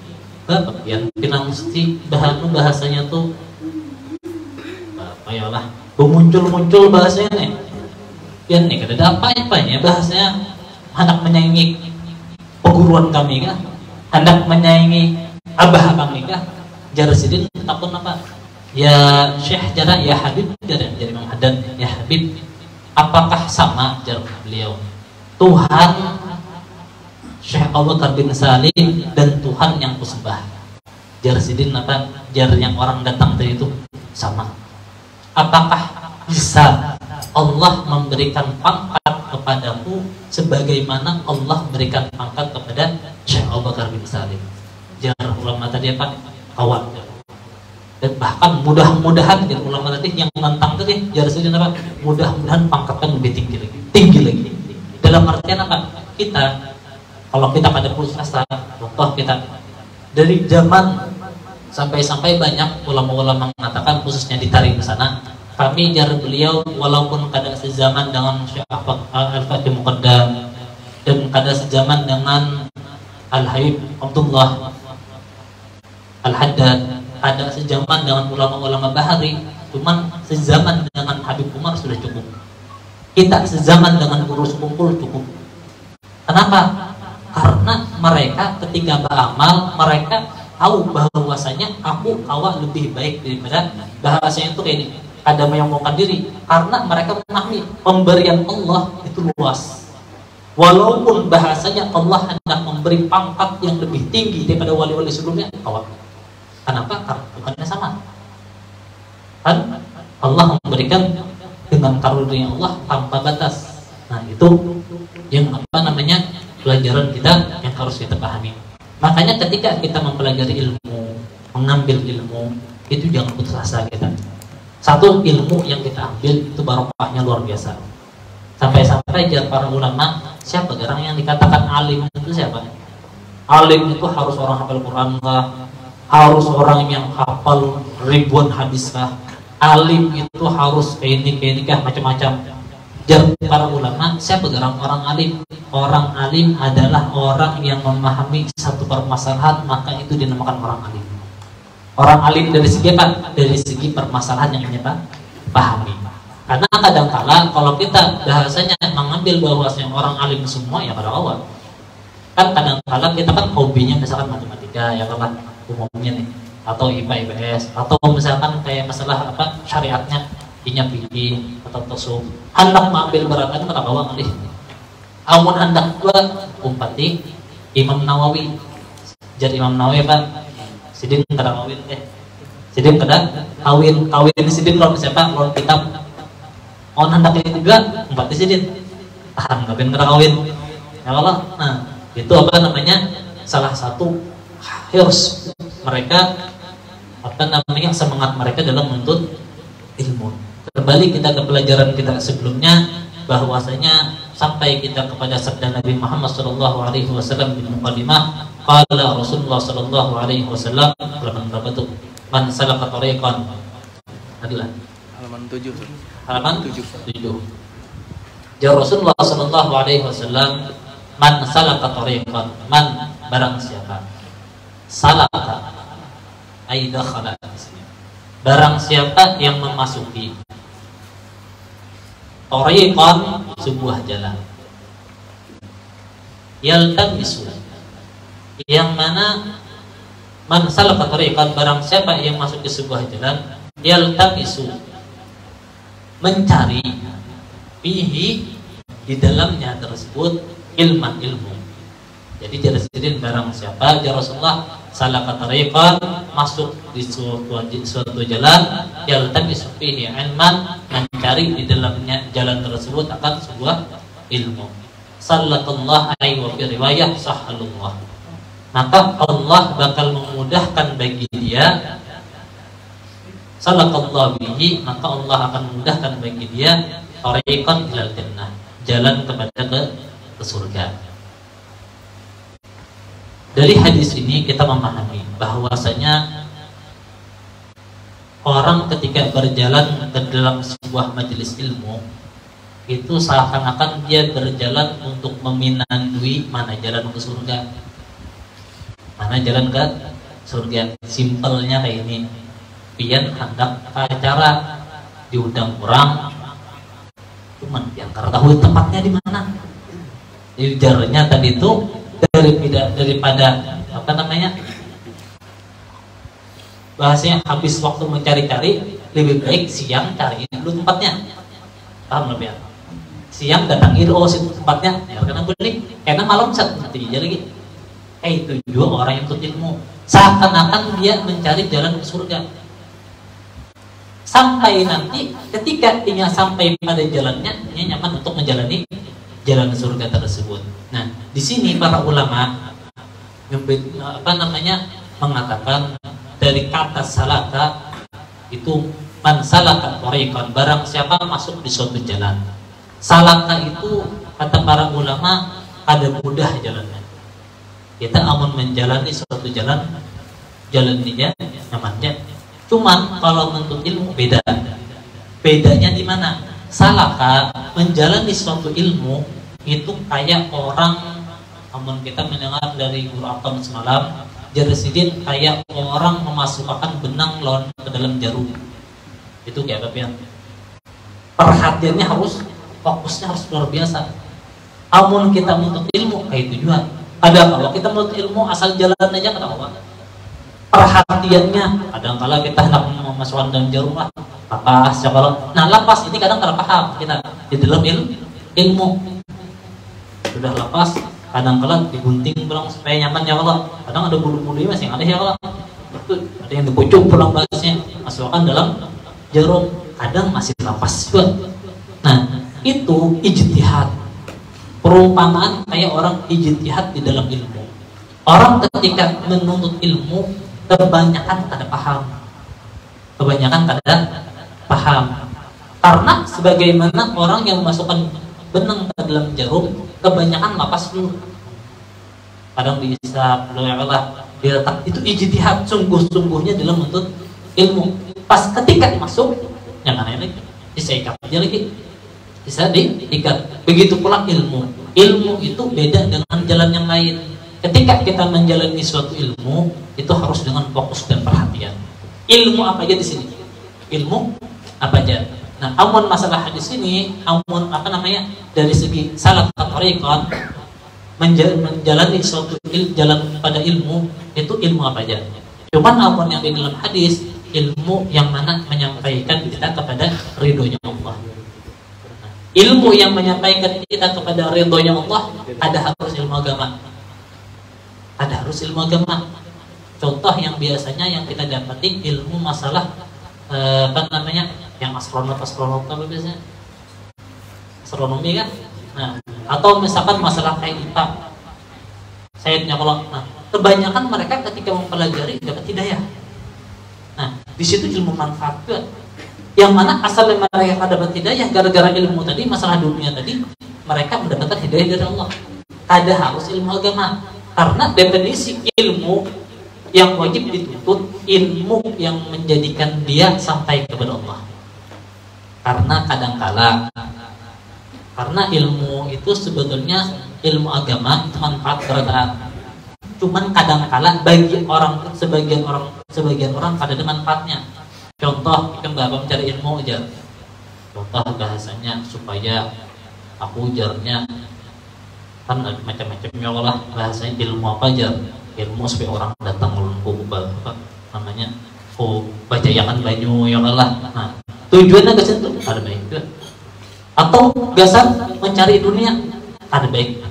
pian pinang mesti bahasanya tuh apa ya lah, muncul bahasanya nih. Pian nih kada apa-apanya bahasanya hendak menyaingi perguruan kami kah? Hendak menyaingi abah kami kah? Jar sidin takun apa? Ya Syekh jara, ya Habib jara, jadi Imam Haddad, ya Habib, apakah sama jar beliau Tuhan Syekh Abu Bakar bin Salim dan Tuhan yang kusembah? Jar sidin apa? Jar yang orang datang tadi itu sama. Apakah bisa Allah memberikan pangkat kepadaku sebagaimana Allah berikan pangkat kepada Syekh Abu Bakar bin Salim? Jar ulama tadi apa? Kawan. Dan bahkan mudah-mudahan jar ulama tadi yang menentang tadi jar sidin apa? Mudah-mudahan pangkatnya lebih tinggi lagi. Dalam artian apa? Kita kalau kita pada putus asa, contoh kita dari zaman sampai banyak ulama-ulama mengatakan, khususnya di Tarim sana, kami jar beliau walaupun kada sezaman dengan Syekh Al-Fatih Muqaddam dan kada sezaman dengan Al-Habib Abdullah Al-Haddad, ada sezaman dengan ulama-ulama Bahari, cuman sezaman dengan Habib Umar sudah cukup. Kita sezaman dengan Guru Sekumpul cukup. Kenapa? Karena mereka ketika beramal, mereka tahu bahwasanya aku awak lebih baik daripada bahasanya itu kayak ini. Ada menyombongkan diri karena mereka memahami pemberian Allah itu luas. Walaupun bahasanya Allah hendak memberi pangkat yang lebih tinggi daripada wali-wali sebelumnya, awak. Kenapa? Karena bukannya sama. Kan Allah memberikan dengan karunia Allah tanpa batas. Nah itu yang apa namanya pelajaran kita yang harus kita pahami. Makanya ketika kita mempelajari ilmu, mengambil ilmu, itu jangan putus asa kita. Satu, ilmu yang kita ambil itu barokahnya luar biasa. Sampai-sampai jar para ulama, siapa orang yang dikatakan alim itu siapa? Alim itu harus orang hafal Quran kah? Harus orang yang hafal ribuan hadis kah? Alim itu harus kayak ini kah, macam-macam. Jar para ulama, siapa orang alim? Orang alim adalah orang yang memahami satu permasalahan, maka itu dinamakan orang alim. Orang alim dari segi apa? Dari segi permasalahan yang kita pahami. Karena kadang-kala kalau kita bahasanya mengambil bahwasanya orang alim semua, ya pada awal. Kan kadang-kala kita kan hobinya misalkan matematika, ya kan umumnya nih, atau IPA IPS, atau misalkan kayak masalah apa syariatnya, fikih atau tasawuf. Hendak mengambil berat itu kata bawang alih. Amun hendak gua umpati Imam Nawawi. Jadi Imam Nawawi apa? Sidin kada kawin Sidin kada kawin sidin lawan siapa? Lawan kitab. On hendak ini juga umpati sidin. Tahan kawin kada kawin. Ya Allah. Nah, itu apa namanya? Salah satu hirs mereka apa namanya semangat mereka dalam menuntut ilmu. Kembali kita ke pelajaran kita sebelumnya, bahwasanya sampai kita kepada sabda Nabi Muhammad SAW di muqaddimah, qala Rasulullah SAW halaman berapa tuh? Man salaka tariqan adalah halaman 7. Halaman 7. Jawab Rasulullah SAW, man salaka tariqan, man barang siapa, salaka ay dakhala, barang siapa yang memasuki tariqan, sebuah jalan, yaltamisu, yang mana man salaka tariqan, barang siapa yang masuk ke sebuah jalan, yaltamisu, mencari, fihi, di dalamnya tersebut, ilmu. Jadi jadi barang siapa, ya Rasulullah, salaka tariqan, masuk di suatu jalan, yaltamisu fihi ilman, mencari di dalamnya jalan tersebut akan sebuah ilmu. Sallallahu alaihi wa fi riwayah sahhalullah. Maka Allah bakal memudahkan bagi dia salaqallahu bihi, maka Allah akan memudahkan bagi dia tariqan ilal jannah, jalan kepada ke surga. Dari hadis ini kita memahami bahwasanya orang ketika berjalan ke dalam sebuah majelis ilmu itu seakan-akan dia berjalan untuk meminandui mana jalan ke surga, mana jalan ke surga. Simpelnya kayak ini, pian hendak ke acara diundang orang, cuman yang tahu tempatnya di mana. Ujarnya tadi itu daripada apa namanya, bahasanya habis waktu mencari-cari, lebih baik siang cari dulu tempatnya. Paham lebih ya? Siang datangi dulu situ tempatnya, ya karena boleh, karena malam saat nanti aja lagi. Itu juga orang yang tuntut ilmu, seakan-akan dia mencari jalan ke surga. Sampai nanti ketika dia sampai pada jalannya, dia nyaman untuk menjalani jalan surga tersebut. Nah, di sini para ulama mengatakan dari kata salaka itu man salaka thariqan, barang siapa masuk di suatu jalan. Salaka itu kata para ulama ada mudah jalannya. Kita amun menjalani suatu jalan dia nyamannya. Cuman kalau menuntut ilmu beda. Bedanya di mana? Salaka menjalani suatu ilmu itu kayak orang, namun kita mendengar dari guru akam semalam, Jarsidin kayak orang memasukkan benang lawan ke dalam jarum. Itu kayak apa ya? Perhatiannya harus, fokusnya harus luar biasa. Amun kita menuntut ilmu kayak itu juga. Ada kalau kita menuntut ilmu asal jalan aja kenapa? Perhatiannya kadang-kala kita hendak memasukkan dalam jarum lah. Lapas, nah lapas ini kadang kadang paham kita di dalam ilmu sudah lapas, kadang-kala digunting pulang supaya nyaman ya Allah. Kadang ada bulu-bulunya masih ada ya Allah. Ada yang dipucuk pulang bahasnya, masukkan dalam jarum. Kadang masih lapas juga. Nah itu ijtihad. Perumpamaan kayak orang ijtihad di dalam ilmu. Orang ketika menuntut ilmu kebanyakan kada paham. Kebanyakan kada paham. Karena sebagaimana orang yang memasukkan benang ke dalam jarum, kebanyakan lapas dulu. Kadang dihisap, diletak. Itu ijtihad, sungguh-sungguhnya dalam menuntut ilmu. Pas ketika masuk, yang aneh lagi, bisa ikat aja lagi. Bisa diikat. Begitu pula ilmu. Ilmu itu beda dengan jalan yang lain. Ketika kita menjalani suatu ilmu, itu harus dengan fokus dan perhatian. Ilmu apa aja di sini? Ilmu apa aja? Nah, amun masalah hadis ini, amun apa namanya, dari segi salat thariqan, menjalani suatu jalan pada ilmu, itu ilmu apa aja? Cuman amun yang di dalam hadis, ilmu yang mana menyampaikan kita kepada ridhonya Allah. Ilmu yang menyampaikan kita kepada ridhonya Allah, ada harus ilmu agama. Ada harus ilmu agama. Contoh yang biasanya yang kita dapati ilmu masalah apa namanya, yang astronot apa biasanya, astronomi kan. Nah, atau misalkan masalah kayak IPA, saya kalau, nah, kebanyakan mereka ketika mempelajari dapat hidayah. Nah, di situ ilmu manfaat juga. Yang mana asalnya mereka dapat hidayah gara-gara ilmu tadi, masalah dunia tadi, mereka mendapatkan hidayah dari Allah. Ada harus ilmu agama. Karena definisi ilmu yang wajib dituntut, ilmu yang menjadikan dia sampai kepada Allah. Karena kadangkala, karena ilmu itu sebetulnya ilmu agama itu manfaat berat. Cuman kadangkala bagi orang, sebagian orang pada ada manfaatnya. Contoh, kita bapak mencari ilmu aja. Contoh bahasanya supaya aku ujarnya kan macam-macam ya Allah, bahasanya ilmu apa aja, ilmu supaya orang datang melungkup apa namanya, bacayakan banyu ya Allah. Nah, tujuannya ke situ ada baik juga. Atau gasan mencari dunia ada baik.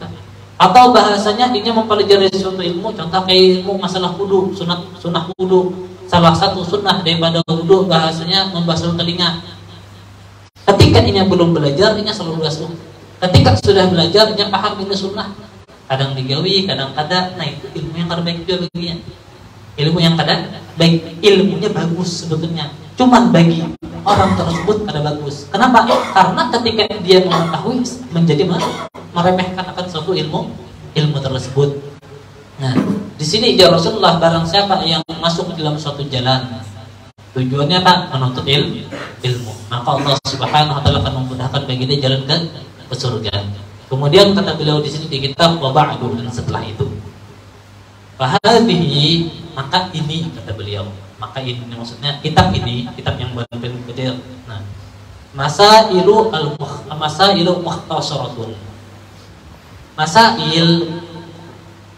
Atau bahasanya ini mempelajari suatu ilmu, contoh kayak ilmu masalah wudu, sunnah wudu. Salah satu sunnah daripada wudu bahasanya membasuh telinga. Ketika ini belum belajar, ini selalu basuh. Ketika sudah belajar, dia paham ini sunnah. Kadang digawi, kadang kada. Nah itu ilmu yang terbaik juga baginya. Ilmu yang kada baik, ilmunya bagus sebetulnya. Cuman bagi orang tersebut ada bagus. Kenapa? Karena ketika dia mengetahui menjadi meremehkan akan suatu ilmu tersebut. Nah, di sini ya Rasulullah, barang siapa yang masuk dalam suatu jalan, tujuannya apa? Menuntut ilmu. Maka Allah Subhanahu wa taala akan memudahkan bagi dia jalan ke surga. Kemudian kata beliau di sini di kitab wa ba'du, dan setelah itu fahadhihi, maka ini kata beliau, maka ini maksudnya kitab ini, kitab yang paling gede. Nah, masailu mukhtasaratun.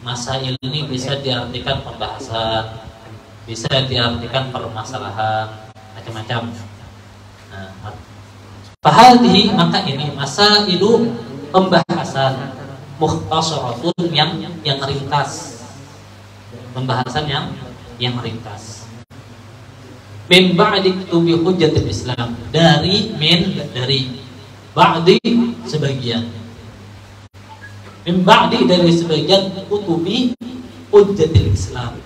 Masail ini bisa diartikan pembahasan, bisa diartikan permasalahan, macam-macam. Nah, fahadhihi, maka ini masailu, pembahasan, mukhtasaratun, yang ringkas. Pembahasan yang ringkas. Min ba'di kutubi hujjatul Islam, dari ba'di sebagian. Min ba'di, dari sebagian kutubi hujjatul Islam,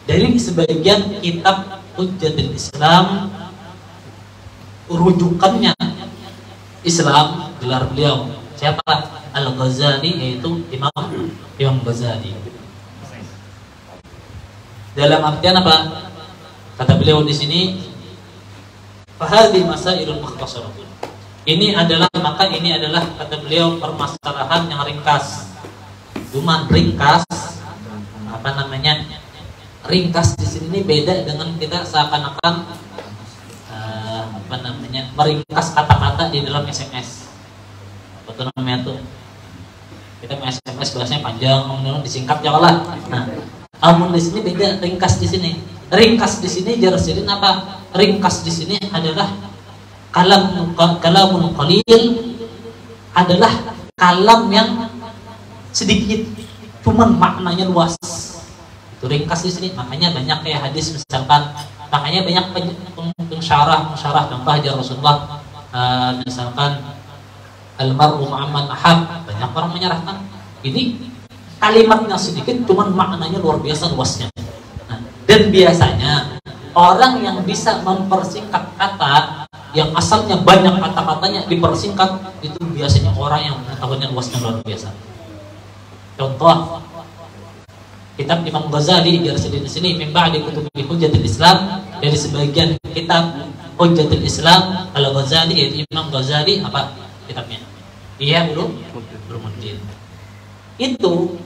dari sebagian kitab hujjatul Islam, rujukannya Islam, gelar beliau siapa? Al-Ghazali, yaitu Imam Ghazali. Dalam artian apa? Kata beliau di sini, fahadhi masailul mukhtasaratun. Ini adalah kata beliau permasalahan yang ringkas. Cuma ringkas, ringkas di sini beda dengan kita seakan-akan meringkas kata-kata di dalam SMS. Apa namanya tuh? Kita SMS bahasanya panjang, kemudian disingkat ya Allah. Nah, amun di sini beda, ringkas di sini. Ringkas di sini jadi apa? Ringkas di sini adalah kalamun qalil, adalah kalam yang sedikit, cuman maknanya luas. Itu ringkas di sini. Makanya banyak kayak hadis misalkan, makanya banyak pensyarah contoh aja Rasulullah, misalkan almarhum amman ahab, banyak orang menyerahkan. Ini kalimatnya sedikit, cuman maknanya luar biasa luasnya. Nah, dan biasanya orang yang bisa mempersingkat kata yang asalnya banyak kata-katanya dipersingkat, itu biasanya orang yang pengetahuannya luasnya luar biasa. Contoh kitab Imam Ghazali di sini, min ba'di kutubi hujjatul Islam, dari sebagian kitab hujjatul Islam Al-Ghazali, yaitu Imam Ghazali, apa kitabnya? Iya, Ulumuddin. Itu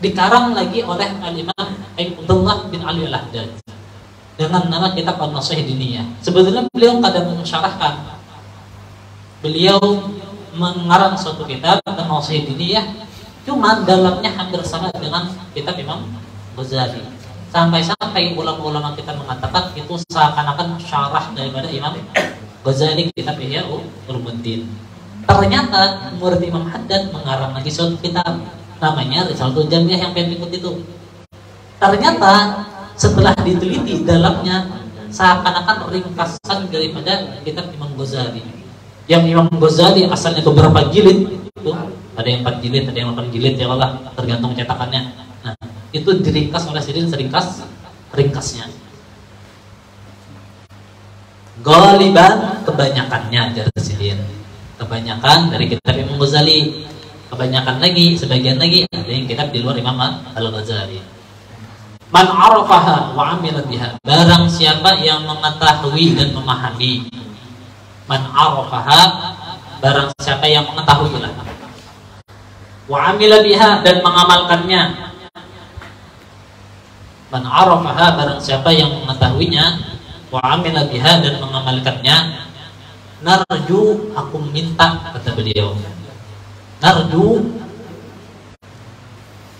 dikarang lagi oleh Al-Imam Abdullah bin Ali Al-Haddad dengan nama kitab An-Nashih Diniyah. Sebetulnya beliau kadang mensyarahkan, beliau mengarang suatu kitab An-Nashih Diniyah, cuman dalamnya hampir sama dengan kitab Imam Ghazali. Sampai-sampai ulama-ulama kita mengatakan itu seakan-akan syarah daripada Imam Ghazali kitab Ihya Ulumuddin. Ternyata murid Imam Haddad mengarang lagi suatu kitab namanya Risalatul Jamiah yang pendek itu. Ternyata setelah diteliti dalamnya seakan-akan ringkasan daripada kitab Imam Ghazali. Yang Imam Ghazali asalnya itu berapa jilid? Itu ada yang 4 jilid, ada yang 8 jilid, ya Allah, tergantung cetakannya. Nah, itu diringkas oleh Sidin ringkasnya. Ghaliban, kebanyakannya dari Sidin. Kebanyakan dari kitab Imam Ghazali. Kebanyakan lagi, sebagian lagi ada yang kitab di luar Imam Al-Ghazali. Man arafaha wa amila biha, barang siapa yang mengetahui dan memahami. Man arafaha, barang siapa yang mengetahui lah. Wa amila biha, dan mengamalkannya. Man arafaha, barang siapa yang mengetahuinya, wa amila biha, dan mengamalkannya. Narju, aku minta, kata beliau. Narju,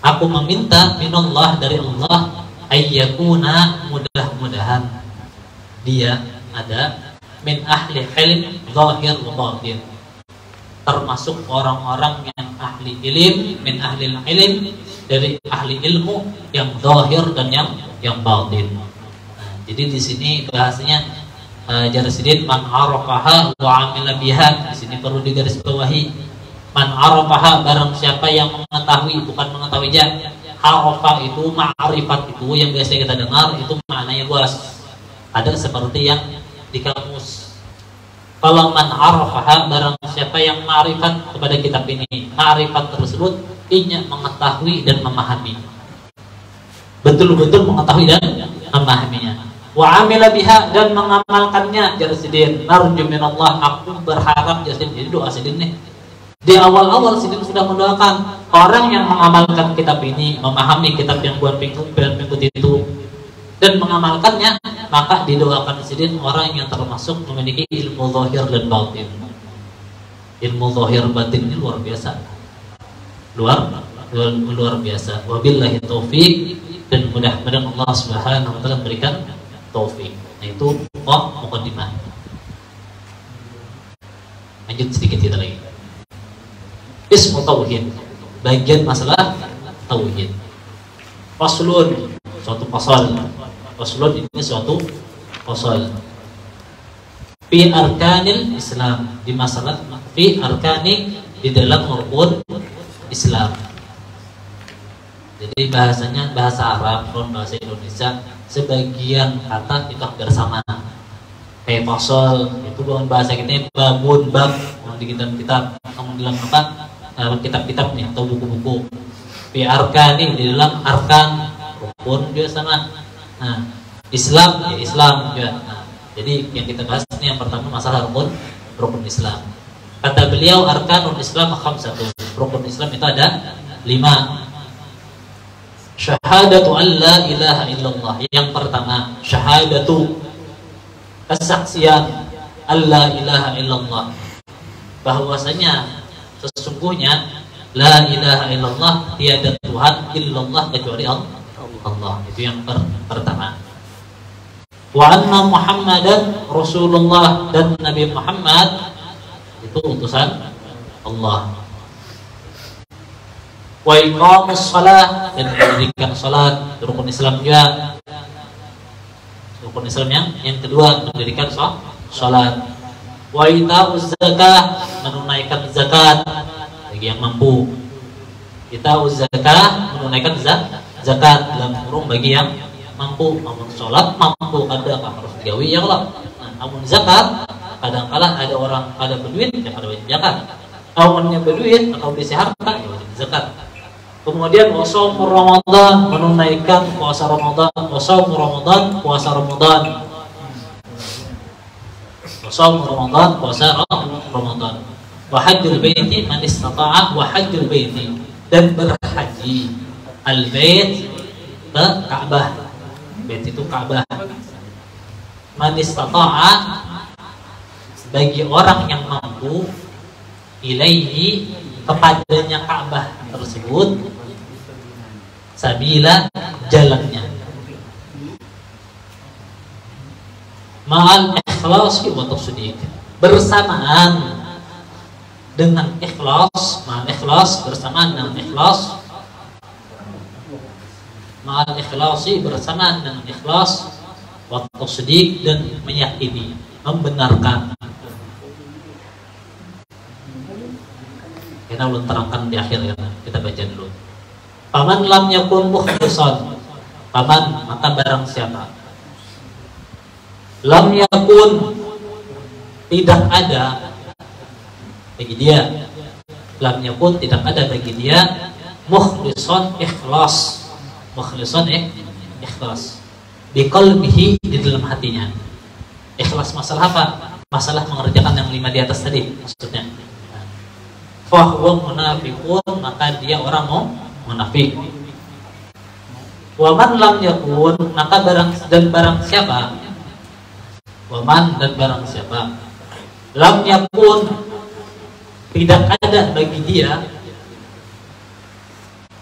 aku meminta minallah, dari Allah, ayyakuna, mudah-mudahan dia ada min ahli ilm zahir wa batin, termasuk orang-orang yang ahli ilim, min ahli ilm, dari ahli ilmu yang zahir dan yang batin. Nah, jadi di sini bahasanya Jarsidin man arafaha wa amila biha, di sini perlu digarisbawahi. Man arafaha, barang siapa yang mengetahui, bukan mengetahui aja. Arafa itu, ma'rifat itu yang biasa kita dengar, itu maknanya luas. Ada seperti yang di kamus. Kalau man arafaha, barang siapa yang ma'rifat kepada kitab ini, ma'rifat tersebut inya mengetahui dan memahami, betul-betul mengetahui dan memahaminya. Wa amila biha, dan mengamalkannya. Jar Sidin, narju minallah, aku berharap. Jar Sidin, jadi doa Sidin nih di awal-awal Sidin sudah mendoakan orang yang mengamalkan kitab ini, memahami kitab yang buat pengikut itu dan mengamalkannya, maka didoakan Sidin orang yang termasuk memiliki ilmu zahir dan batin. Ilmu zahir batin ini luar biasa, luar biasa. Wabillahi taufik, dan mudah-mudahan Allah Subhanahu wa taala memberikan taufik. Nah, itu muqaddimah. Lanjut sedikit kita lagi. Ismu tauhid, bagian masalah tauhid. Faslun, suatu pasal. Faslun ini suatu pasal. Fi arkanil Islam, di masalah fi arkani, di dalam rukun Islam. Jadi bahasanya bahasa Arab, non bahasa Indonesia, sebagian kata itu hampir sama. Kayak fasal itu bukan bahasa kita, babun, bab, yang di kitab-kitab, kamu bilang apa? Kitab-kitab nih atau buku-buku. Fi arkani, di dalam arkan, rukun juga sama. Nah, Islam ya Islam juga. Nah, jadi yang kita bahas ini yang pertama masalah rukun Islam. Kata beliau arkanul Islam khamsatun. Rukun Islam itu ada 5. Syahadatu an la ilaha illallah. Yang pertama, syahadatu, kesaksian alla ilaha illallah, bahwasanya sesungguhnya la ilaha illallah, tiada Tuhan illallah kecuali Allah. Itu yang pertama. Wa anna Muhammadan Rasulullah, dan Nabi Muhammad itu utusan Allah. Wa iqamus shalah, dan mendirikan salat, rukun Islam juga. Rukun Islam yang kedua, mendirikan salat. Wa ita'uz zakah, menunaikan zakat bagi yang mampu. Ita'uz zakah, menunaikan zakat dalam kurung bagi yang mampu. Namun salat mampu kadang harus digawi ya Allah. Namun zakat kadang-kala ada orang ada berduit ya kada wajib zakat. Awannya berduit atau beli harta ya wajib zakat. Kemudian wasaumu Ramadan, menunaikan puasa Ramadan. Wasaumu Ramadan, puasa Ramadan. Wasaumu Ramadan, puasa Ramadan. Wa hajjul baiti man istata'a, wa hajjul baiti, dan berhaji al-bait ke Ka'bah. Bait itu Ka'bah. Man istata'a, bagi orang yang mampu, ilaihi, kepadanya Ka'bah tersebut, sabila, jalannya, ma'al ikhlas wa tafsidik, bersamaan dengan ikhlas, ma'al ikhlas, bersamaan dengan ikhlas, ma'al ikhlasi, bersamaan dengan ikhlas, wa tafsidik, dan meyakini, membenarkan. Kita belum terangkan di akhir ya, kita baca dulu. Paman lam yakun mukhlisan, paman maka barang siapa lam yakun, tidak ada bagi dia, lam yakun, tidak ada bagi dia, mukhlisan, ikhlas, mukhlisan ikhlas, bi qalbihi, di dalam hatinya. Ikhlas masalah apa? Masalah mengerjakan yang 5 di atas tadi maksudnya. Fahuwa munafiqun, maka dia orang munafik. Waman lam yakun, maka barang siapa, waman, dan barang siapa lam yakun, tidak ada bagi dia,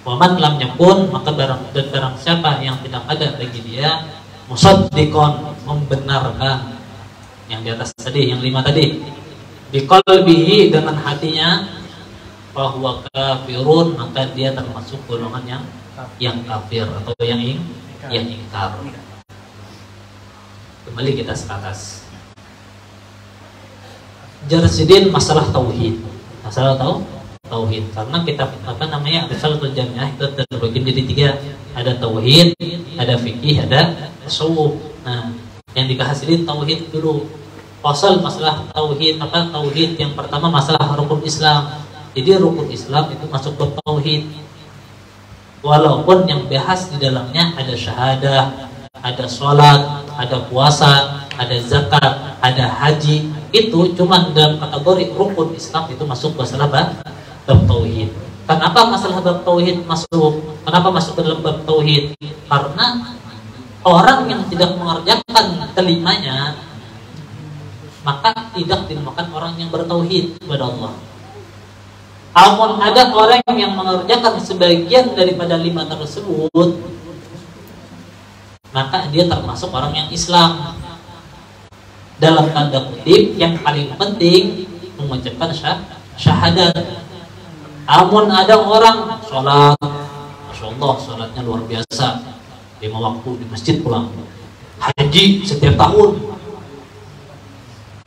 waman lam yakun, maka barang siapa yang tidak ada bagi dia, musaddiqon, membenarkan yang di atas tadi, yang 5 tadi, biqalbihi, dengan hatinya, bahwa kafirun, maka dia termasuk golongan yang kafir atau yang ingkar. Kembali kita ke atas. Jar Sidin masalah tauhid. Masalah tauhid. Karena kita Risalatul Jamiah itu terbagi menjadi 3. Ada tauhid, ada fikih, ada tasawuf. Nah, Yang dikhasilin tauhid dulu. Fasal masalah tauhid, tauhid yang pertama masalah rukun Islam. Jadi rukun Islam itu masuk ke tauhid. Walaupun yang bahas di dalamnya ada syahadah, ada sholat, ada puasa, ada zakat, ada haji, itu cuma dalam kategori rukun Islam, itu masuk masalah bab tauhid. Kenapa masalah bab tauhid masuk? Kenapa masuk ke dalam bab tauhid? Karena orang yang tidak mengerjakan kelimanya maka tidak dinamakan orang yang bertauhid kepada Allah. Amun ada orang yang mengerjakan sebagian daripada 5 tersebut, maka dia termasuk orang yang Islam. Dalam tanda kutip, yang paling penting mengucapkan syahadat. Amun ada orang sholat, Masya Allah, sholatnya luar biasa, 5 waktu di masjid pulang, haji setiap tahun,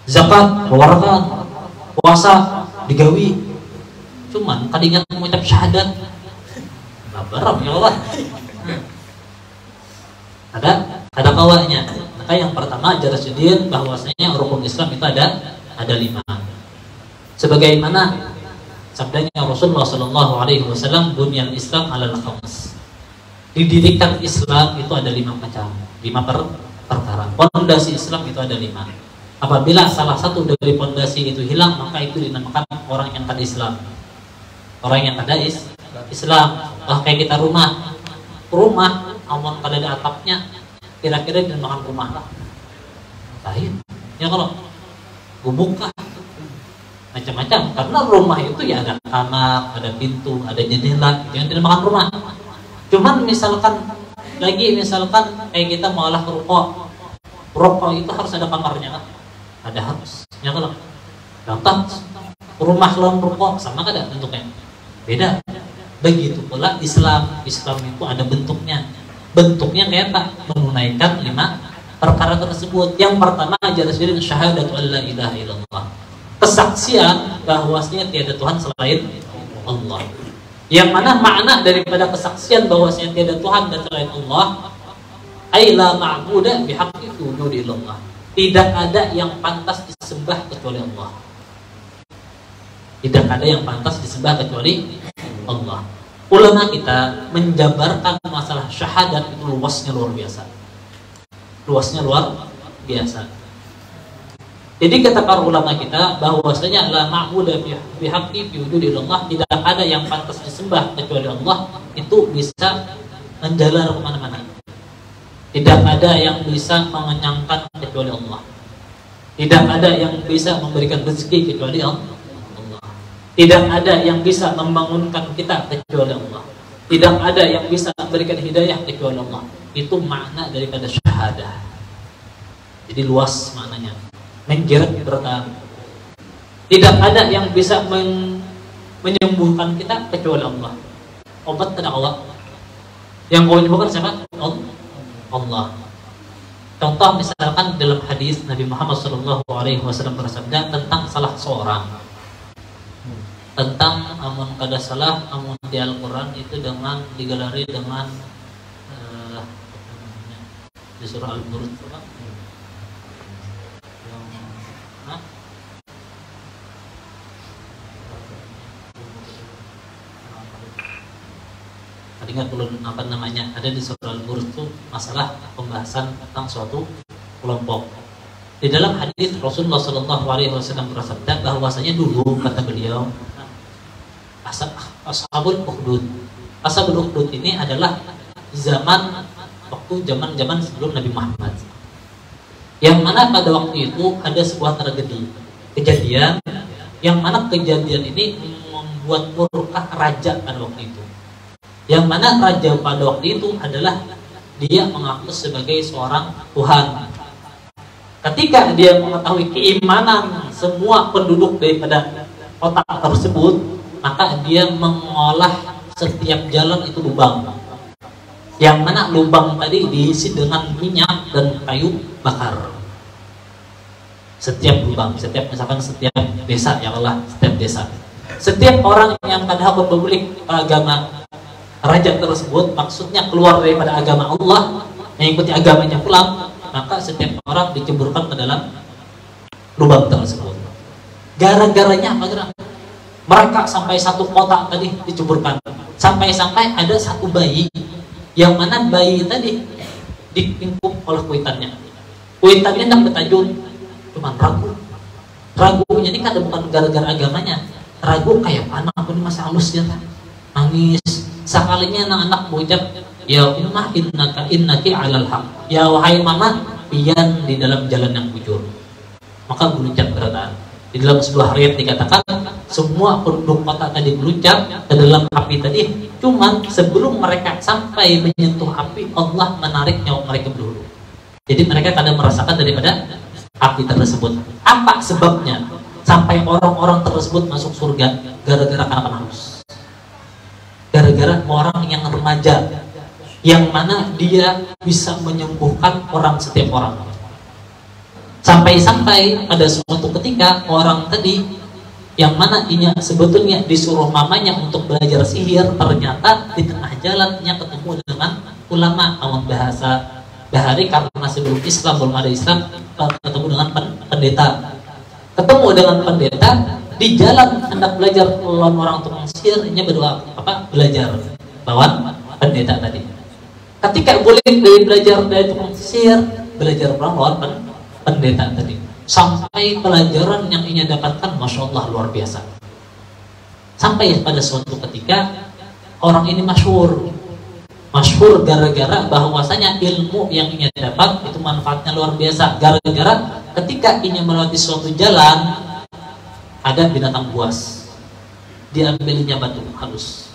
zakat keluarkan, puasa digawi, cuman kadang mengucap syahadat, berapa ya Allah. Ada kawanya. Maka yang pertama jelaskan bahwasanya rukun Islam itu ada 5. Sebagaimana sabdanya Rasulullah SAW, "Bunyal Islam 'alal khams." Didirikan Islam itu ada 5 macam, 5 perkara. Pondasi Islam itu ada 5. Apabila salah satu dari pondasi itu hilang, maka itu dinamakan orang yang kada Islam. Orang yang kada Islam. Kayak kita rumah, amun kada ada atapnya, kira-kira dinamakan rumah lah. Lain. Ya kalau gubuk kah? Macam-macam. Karena rumah itu ya ada kamar, ada pintu, ada jendela, yang dinamakan rumah. Cuman misalkan kayak kita mengolah rokok itu harus ada kamarnya kan? Ada harus. Ya kalau contoh rumah lawan rokok sama kada bentuknya? Beda. Begitu pula Islam itu ada bentuknya. Bentuknya kayak apa? Menunaikan 5 perkara tersebut. Yang pertama jelaskan syahadatu alla ilaha illallah. Kesaksian bahwasanya tiada Tuhan selain Allah. Yang mana makna daripada kesaksian bahwasanya tiada Tuhan dan selain Allah, ai la ma'budu bihaqqi wujudi illallah. Tidak ada yang pantas disembah kecuali Allah. Tidak ada yang pantas disembah kecuali Allah. Ulama kita menjabarkan masalah syahadat itu luasnya luar biasa. Luasnya luar biasa. Jadi kata para ulama kita bahwasanya la ma'budu bihaqqi wujudi illallah, tidak ada yang pantas disembah kecuali Allah, itu bisa menjalar kemana-mana. Tidak ada yang bisa mengenyangkan kecuali Allah. Tidak ada yang bisa memberikan rezeki kecuali Allah. Tidak ada yang bisa membangunkan kita kecuali Allah. Tidak ada yang bisa memberikan hidayah kecuali Allah. Itu makna daripada syahadah. Jadi luas maknanya. Menjerat bertahan. Tidak ada yang bisa menyembuhkan kita kecuali Allah. Obat tidak Allah. Yang kau menyembuhkan siapa? Allah. Contoh misalkan dalam hadis Nabi Muhammad SAW bersabda tentang salah seorang, tentang amun kada salah, amun di Al-Quran itu dengan digelari dengan di surah Al-Buruj ingat belum apa namanya, ada di surah Al-Buruj itu masalah pembahasan tentang suatu kelompok. Di dalam hadis Rasulullah SAW bersabda bahwasanya dulu kata beliau Ashabul Ukhdud. Ashabul Ukhdud ini adalah zaman sebelum Nabi Muhammad. Yang mana pada waktu itu ada sebuah tragedi, kejadian yang mana kejadian ini membuat murka raja pada waktu itu. Yang mana raja pada waktu itu adalah dia mengaku sebagai seorang Tuhan. Ketika dia mengetahui keimanan semua penduduk daripada kota tersebut, maka dia mengolah setiap jalan itu lubang. Yang mana lubang tadi diisi dengan minyak dan kayu bakar. Setiap lubang, setiap desa, ya Allah, setiap desa. Setiap orang yang kadang memiliki agama raja tersebut, maksudnya keluar daripada agama Allah, mengikuti agamanya pulang, maka setiap orang diceburkan ke dalam lubang tersebut. Gara-garanya apa gerak? Mereka sampai satu kota tadi diceburkan. Sampai-sampai ada satu bayi, yang mana bayi tadi diingkup oleh kuitannya. Kuitannya tidak bertajun, cuma ragu. Ragunya ini kan bukan gara-gara agamanya. Ragu kayak anak aku ini masih halus dia kan. Nangis. Sekalinya anak-anak berucap, ya ummah innaki alal haq. Ya wahai mama, pian di dalam jalan yang jujur. Maka berucap berataan. Di dalam sebuah ayat dikatakan semua penduduk kota tadi berucap ke dalam api tadi. Cuman sebelum mereka sampai menyentuh api, Allah menarik nyawa mereka dulu. Jadi mereka kadang merasakan daripada api tersebut. Apa sebabnya sampai orang-orang tersebut masuk surga? Gara-gara karena haus. Gara-gara orang yang remaja, yang mana dia bisa menyembuhkan orang setiap orang. Sampai-sampai pada suatu ketika orang tadi yang mana inya sebetulnya disuruh mamanya untuk belajar sihir, ternyata di tengah jalannya ketemu dengan ulama awam bahasa bahari karena sebelum Islam belum ada Islam, ketemu dengan pendeta. Ketemu dengan pendeta di jalan hendak belajar lawan orang tukang sihir, inya berdoa apa? Belajar lawan pendeta tadi. Ketika boleh belajar dari tukang sihir, belajar lawan pendeta tadi, sampai pelajaran yang ia dapatkan Masya Allah luar biasa. Sampai pada suatu ketika orang ini masyhur gara-gara bahwasanya ilmu yang ia dapat itu manfaatnya luar biasa. Gara-gara ketika ia melewati suatu jalan ada binatang buas, diambilnya batu halus.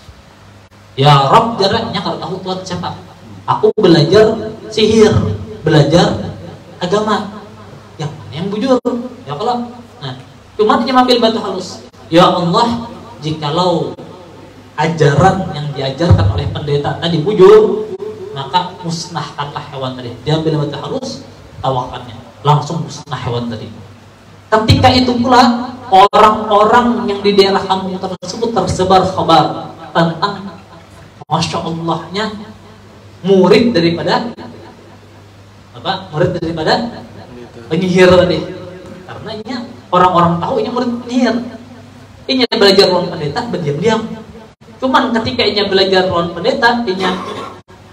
Ya Rabb, jaraknya kalau tahu Tuhan siapa? Aku belajar sihir, belajar agama yang bujur, ya Allah. Nah, cuma dia ambil batu halus. Ya Allah, jikalau ajaran yang diajarkan oleh pendeta tadi bujur, maka musnahkanlah hewan tadi. Dia ambil batu halus, tawakannya, langsung musnah hewan tadi. Ketika itu pula orang-orang yang di daerah kampung tersebut tersebar kabar tentang Masya Allahnya murid daripada apa? Murid daripada penyihir tadi. Karena ini orang-orang tahu ini murid penyihir. Ini belajar lawan pendeta berdiam-diam. Cuman ketika ini belajar lawan pendeta, ini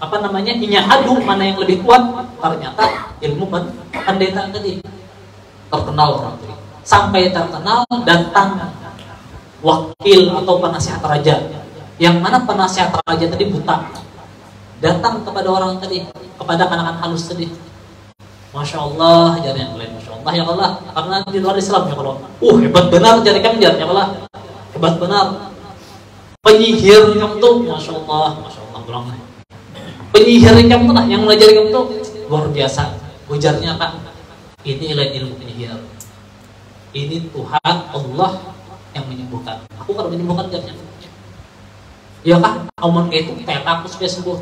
apa namanya? Ini adu mana yang lebih kuat. Ternyata ilmu pendeta tadi terkenal orang tadi. Sampai terkenal datang wakil atau penasihat raja. Yang mana penasihat raja tadi buta. Datang kepada orang tadi, kepada kanak-kanak halus tadi. Masya Allah, jari yang lain, Masya Allah ya Allah, karena di luar Islam ya Allah. Hebat benar jari kamu ya Allah, hebat benar. Penyihir kamu tuh, Masya Allah pulang. Penyihir kamu tuh, yang belajar kamu tuh luar biasa. Ujarnya apa? Ini lain ilmu penyihir. Ini Tuhan Allah yang menyembuhkan. Aku kalau menyembuhkan jarnya. Ya kah? Amun kayak itu kayak aku supaya sembuh.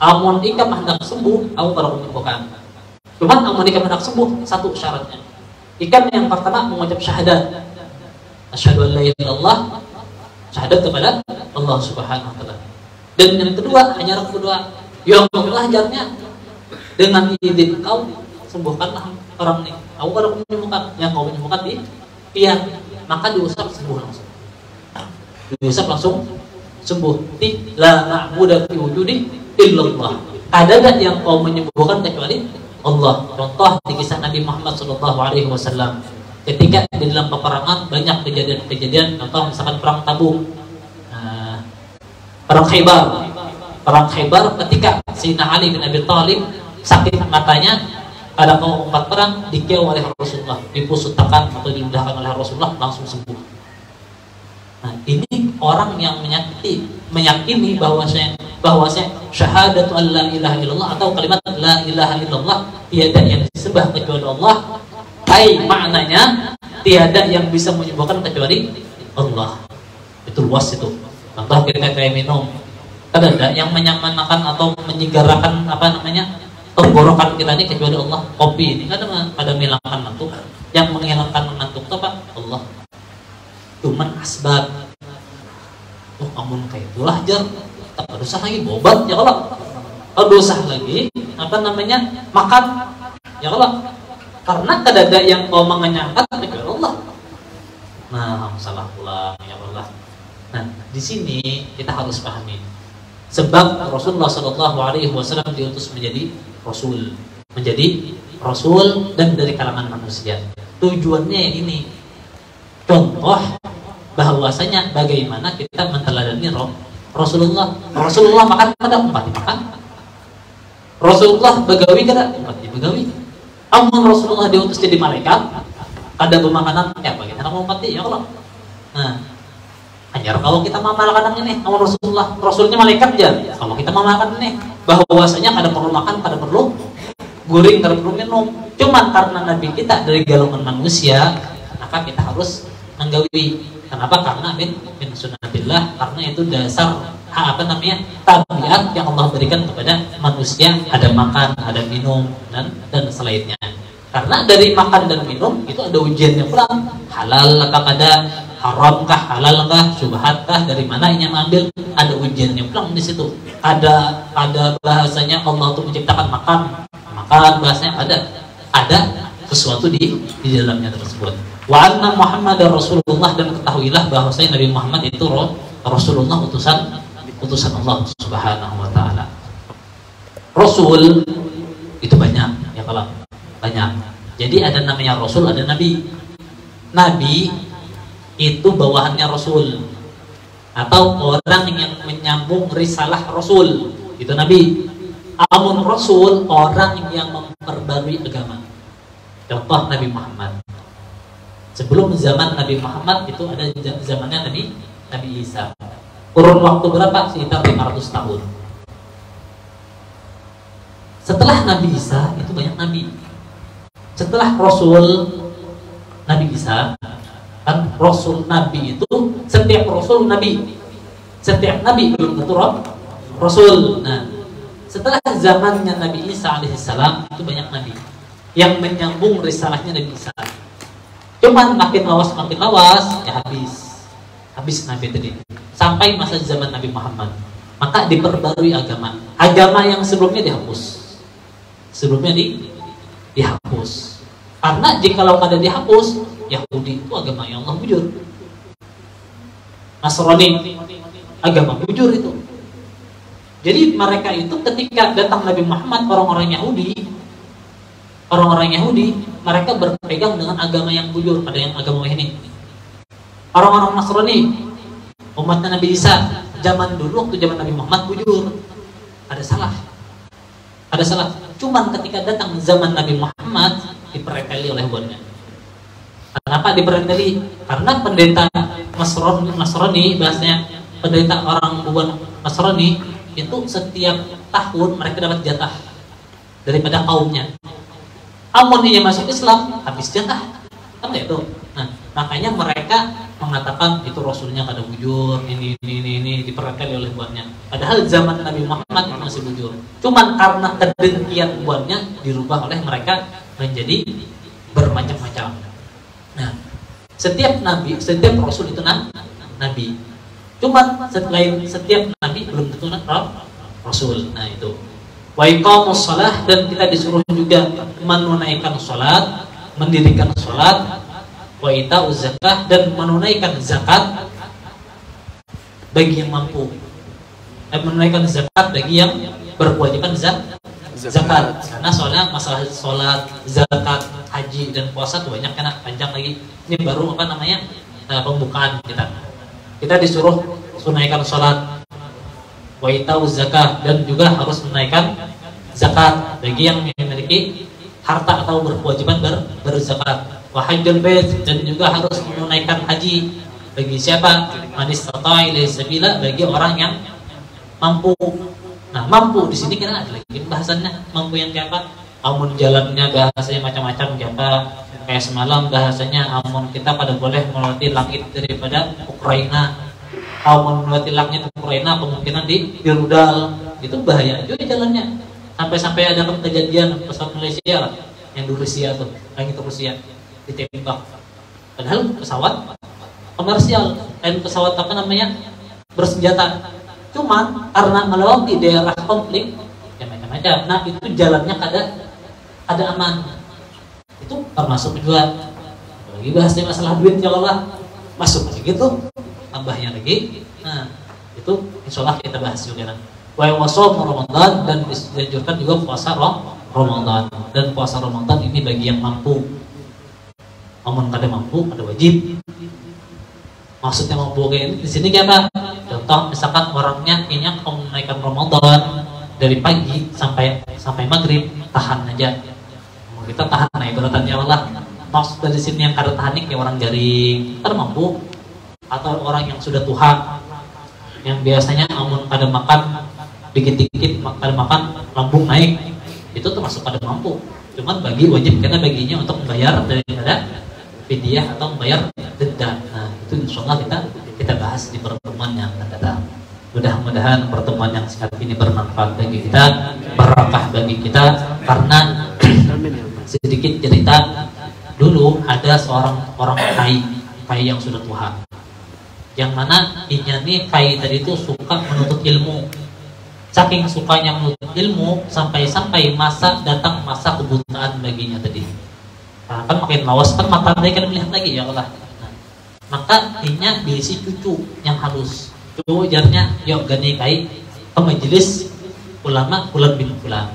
Amun ikam hendak sembuh, aku kalau menyembuhkan. Cuman amun ikam hendak sembuh, satu syaratnya. Ikam yang pertama mengucap syahadat. Asyhadu an la ilaha illallah, syahadat kepada Allah Subhanahu wa taala. Dan yang kedua hanya aku berdoa, ya Allah ajarnya dengan izin kau sembuhkanlah orang ini. Aku kalau menyembuhkan, yang kau menyembuhkan di pian, maka diusap sembuh langsung. Diusap langsung sembuh. La na'budu fi wujudi illallah. Ada yang kau menyembuhkan kecuali Allah. Contoh di kisah Nabi Muhammad SAW ketika di dalam peperangan banyak kejadian-kejadian. Contoh misalkan perang Tabuk, perang Khaybar ketika Sayyidina Ali bin Abi Thalib sakit matanya, ada kaum empat perang dikeu oleh Rasulullah, dipusutakan atau diludahkan oleh Rasulullah, langsung sembuh. Nah, ini orang yang meyakini bahwasanya syahadatu an la ilaha illallah atau kalimat la ilaha illallah, tiada yang disembah kecuali Allah. Maknanya tiada yang bisa menyembuhkan kecuali Allah. Itu luas itu. Contoh kita kayak minum, kan ada yang menyamanakan atau menyegarakan tenggorokan kita ini kecuali Allah. Kopi ini kan ada menghilangkan ngantuk. Yang menghilangkan ngantuk itu apa? Allah. Cuman asbab. Amun kayak itulah jar, tak dosa lagi bobat ya Allah. Dosa lagi makan ya Allah. Karena kadada yang kau menganyangkan ya Allah. Nah, salah pulang ya Allah. Nah, di sini kita harus pahami. Sebab Rasulullah SAW diutus menjadi Rasul, dan dari kalangan manusia. Tujuannya yang ini. Contoh bahwasanya bagaimana kita menteladani Rasulullah. Rasulullah makan pada umat dimakan. Rasulullah begawi kada umat dibegawi. Amun Rasulullah diutus jadi malaikat, ada pemakanan ya bagaimana umat ya Allah. Nah, hanya kalau kita makan ini, amun Rasulnya malaikat aja. Kalau kita makan ini, bahwasanya kada perlu makan, kada perlu guring, kada perlu minum. Cuman karena Nabi kita dari golongan manusia, maka kita harus menggawi. Kenapa? Karena min sunnatillah, karena itu dasar tabiat yang Allah berikan kepada manusia, ada makan, ada minum dan selainnya. Karena dari makan dan minum itu ada ujiannya pula, halal kah kada, haram kah, halal kah, syubhat kah, dari mana ini mengambil, ada ujiannya pula di situ. Ada bahasanya Allah tuh menciptakan makan bahasanya ada sesuatu di dalamnya tersebut. Wa anna Muhammadar Rasulullah, dan ketahuilah bahwasanya Nabi Muhammad itu Rasulullah, utusan Allah Subhanahu wa taala. Rasul itu banyak ya kalau banyak. Jadi ada namanya Rasul, ada Nabi. Nabi itu bawahannya Rasul atau orang yang menyambung risalah Rasul, itu Nabi. Amun Rasul orang yang memperbarui agama. Contoh Nabi Muhammad. Sebelum zaman Nabi Muhammad itu ada zamannya Nabi Isa. Kurun waktu berapa? Sekitar 500 tahun. Setelah Nabi Isa itu banyak nabi. Setelah Rasul Nabi Isa, kan Rasul Nabi itu setiap Rasul Nabi, setiap Nabi belum tentu Rasul. Nah, setelah zamannya Nabi Isa alaihissalam itu banyak nabi yang menyambung risalahnya Nabi Isa. Cuman makin lawas ya habis nabi tadi. Sampai masa zaman Nabi Muhammad, maka diperbarui agama yang sebelumnya dihapus. Dihapus. Karena jikalau kada dihapus, Yahudi itu agama yang Allah bujur. Nasrani agama bujur itu. Jadi mereka itu ketika datang Nabi Muhammad, orang-orang Yahudi mereka berpegang dengan agama yang bujur, ada yang agama ini. Orang-orang Nasrani, umatnya Nabi Isa, zaman dulu waktu zaman Nabi Muhammad bujur. Ada salah. Cuman ketika datang zaman Nabi Muhammad dipereteli oleh buannya. Kenapa dipereteli? Karena pendeta Nasrani bahasanya, pendeta orang buan Nasrani itu setiap tahun mereka dapat jatah daripada kaumnya. Amun dia masuk Islam habis jatah, kan itu. Nah, makanya mereka mengatakan itu Rasulnya kada bujur, ini dipereteli oleh buannya. Padahal zaman Nabi Muhammad itu masih bujur. Cuman karena kedengkian buannya dirubah oleh mereka menjadi bermacam-macam. Nah, setiap nabi, setiap Rasul itu nabi. Cuman selain setiap nabi belum tentu Rasul. Nah itu. Wa iqamus shalah, dan kita disuruh juga menunaikan salat, mendirikan salat. Wa ita'uz zakah, dan menunaikan zakat bagi yang mampu. Menunaikan zakat bagi yang berkewajiban zakat. Karena soalnya masalah salat, zakat, haji dan puasa itu banyak, karena panjang lagi. Ini baru pembukaan kita. Kita disuruh menunaikan salat, wa ita'uz zakah, dan juga harus menunaikan zakat bagi yang memiliki harta atau berkewajiban berzakat. Wa hajjul bait, dan juga harus menunaikan haji bagi siapa? Man istata'a ilaihi sabila, bagi orang yang mampu. Nah, mampu di sini kita ada lagi bahasannya, mampu yang kayak apa? Amun jalannya bahasanya macam-macam siapa? Kayak semalam bahasanya amun kita pada boleh melewati langit daripada Ukraina. Amun melewati langit Ukraina kemungkinan di rudal. Itu bahaya juga jalannya. Sampai-sampai ada kejadian pesawat Malaysia lah, yang di Rusia tuh, langit Rusia ditembak. Padahal pesawat komersial dan pesawat bersenjata. Cuman karena melewati daerah konflik ya macam-macam. Nah itu jalannya ada aman. Itu termasuk juga. Lagi bahas masalah duit ya Allah, masuk lagi gitu, tambahnya lagi. Nah, itu insya Allah kita bahas juga. Wa shom Ramadan, dan dianjurkan juga puasa Ramadan. Dan puasa Ramadan ini bagi yang mampu. Namun kada mampu, ada wajib. Maksudnya mampu kayak di sini kayak apa? Contoh misalkan orangnya ingin menunaikan Ramadan dari pagi sampai maghrib, tahan aja. Kita tahan, nah ibaratannya Allah. Maksud dari sini yang kada tahan kayak orang garing, kada mampu, atau orang yang sudah tua, yang biasanya amun kada makan dikit-dikit, kada makan lambung naik, itu termasuk kada mampu. Cuman bagi wajib karena baginya untuk membayar daripada fidyah atau membayar denda. Nah itu insyaallah kita bahas di pertemuan yang akan datang. Mudah-mudahan pertemuan yang singkat ini bermanfaat bagi kita, berkah bagi kita. Karena sedikit cerita, dulu ada seorang orang kai yang sudah tua, yang mana inya nih kai tadi itu suka menuntut ilmu. Saking sukanya menuntut ilmu sampai datang masa kebutaan baginya tadi. Nah, kan makin lawas kan mata dia kan melihat lagi ya Allah. Nah, maka inya diisi cucu yang halus. Cucu jarnya yuk gani kai ke majelis ulama fulan bin fulan.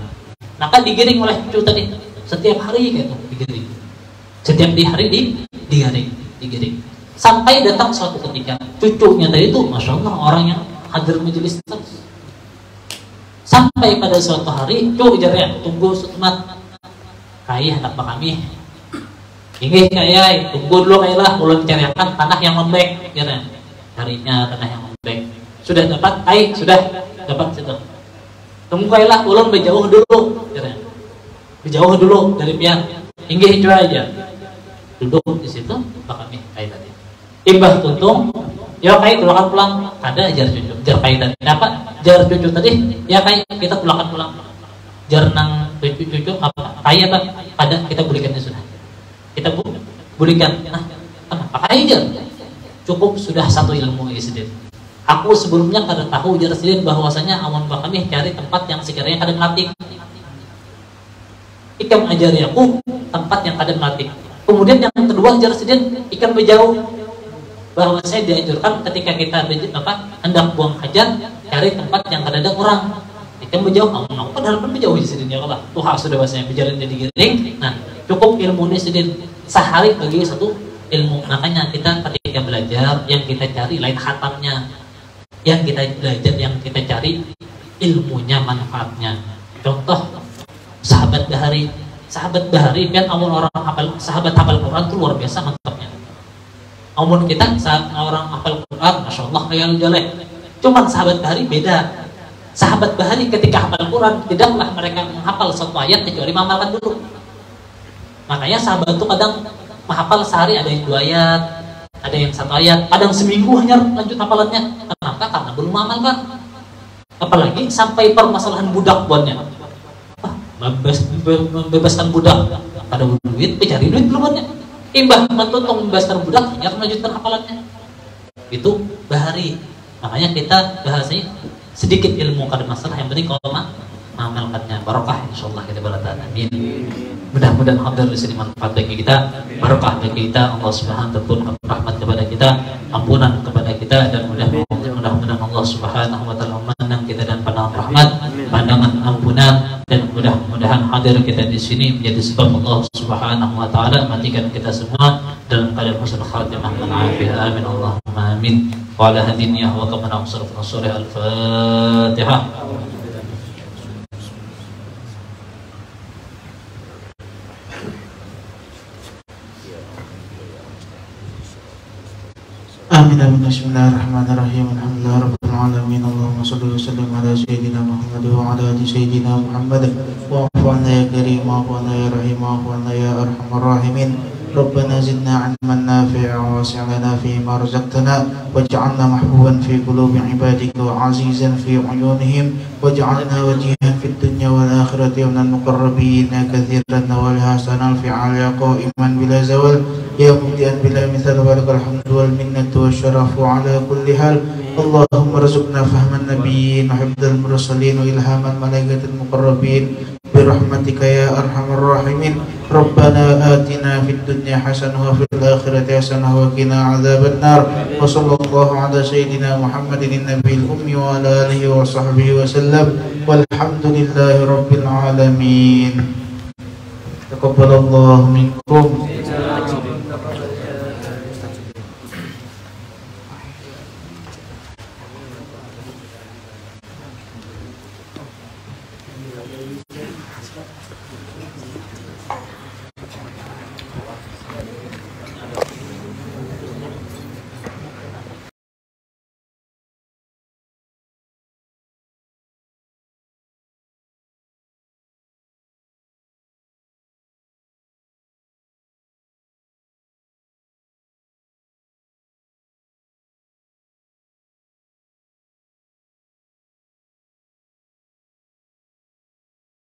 Maka digiring oleh cucu tadi setiap hari kayak itu digiring. Setiap hari digiring. Sampai datang suatu ketika cucunya tadi itu masya Allah orang yang hadir majelis terus. Sampai pada suatu hari cucu jarnya tunggu setemat kai hendak kami. Ini kayak tunggu dulu kailah ulun cariakan tanah yang lembek jarnya. Carinya tanah yang lembek. Sudah dapat sudah dapat situ. Tunggu kailah ulun berjauh dulu jarnya. Berjauh dulu dari pihak. Inggih itu aja. Duduk di situ kami kai tadi. Imbah tuntung, ya kai pulang. Ada jar cucu, jar kai tadi. Apa? Jar cucu tadi, ya kai kita pulang. Jar nang cucu apa? Kai apa? Ada kita belikannya sudah. Kita belikan. Nah, kenapa kai jar? Cukup sudah satu ilmu ini sendiri. Aku sebelumnya kada tahu jar sendiri bahwasanya amun kami cari tempat yang sekiranya kada melatih. Ikam ajari aku tempat yang kada melatih. Kemudian yang kedua jar sendiri ikan berjauh. Bahwa saya dianjurkan ketika kita hendak buang hajat cari tempat yang kada ada orang. Ikan berjauh, aku padahal pun berjauh di sini ya Allah. Tuhan sudah bahasanya berjalan jadi giring. Nah cukup ilmu ini sendiri sehari bagi satu ilmu. Makanya kita ketika belajar yang kita cari lain khatamnya, yang kita belajar yang kita cari ilmunya, manfaatnya. Contoh sahabat Bahari kan amun orang sahabat hafal Quran itu luar biasa mantapnya. Amun kita orang hafal Quran, masya Allah kayak jelek. Cuman sahabat Bahari beda. Sahabat Bahari ketika hafal Quran tidaklah mereka menghafal satu ayat kecuali mengamalkan dulu. Makanya sahabat itu kadang menghafal sehari ada yang 2 ayat, ada yang 1 ayat, kadang seminggu hanya lanjut hafalannya. Kenapa? Karena belum mengamalkan. Apalagi sampai permasalahan budak buatnya. Membebaskan budak pada duit, cari duit belum ada. Imbah mentuntung membebaskan budak hanya melanjutkan hafalannya. Itu Bahari. Makanya kita bahasanya sedikit ilmu kada masalah, yang penting kalau mengamalkannya. Barokah insyaallah kita berkata amin. Mudah-mudahan hadir di sini manfaat bagi kita, barokah bagi kita. Allah Subhanahu wa taala rahmat kepada kita, ampunan kepada kita, dan mudah-mudahan Allah Subhanahu wa taala memandang kita dan pandangan rahmat, pandangan ampunan, dan mudah-mudahan hadir kita di sini menjadi sebab Allah Subhanahu wa taala matikan kita semua dalam keadaan husnul khatimah wal afiyah. Amin Allahumma amin. Wa ala hadiniyah wa kama naqsar fi surah Al-Fatihah. Amin amin. Bismillahirrahmanirrahim. Alhamdulillahirabbil alamin. Allahumma shalli wa sallim ala sayyidina Muhammad wa ala ali sayyidina Muhammad. Wa afu anna ya karim, wa afu anna ya rahim, wa afu anna ya arhamar rahimin. Rabbana zidna 'ilman nafi'a wa wasi' lana fi ma razaqtana waj'alna mahbuban fi qulubi 'ibadika wa 'azizan fi 'uyunihim waj'alna wajihan fid dunya wal akhirati minal muqarrabin katsiran wal hasanal fi'al qa'iman bila zawal ya mubdian bila mithal walakal hamdu wal minnatu wasyarafu ala kulli hal. Allahumma rzuqna fahman nabiyyin wa hifdzal mursalin wa ilhaman malaikatil muqarrabin برحمتك يا أرحم الراحمين. ربنا آتنا في الدنيا حسنة وفي الآخرة حسنة وقنا عذاب النار. وصلى الله على سيدنا محمد النبي الأمي وعلى آله وصحبه وسلم والحمد لله رب العالمين. تقبل الله منكم.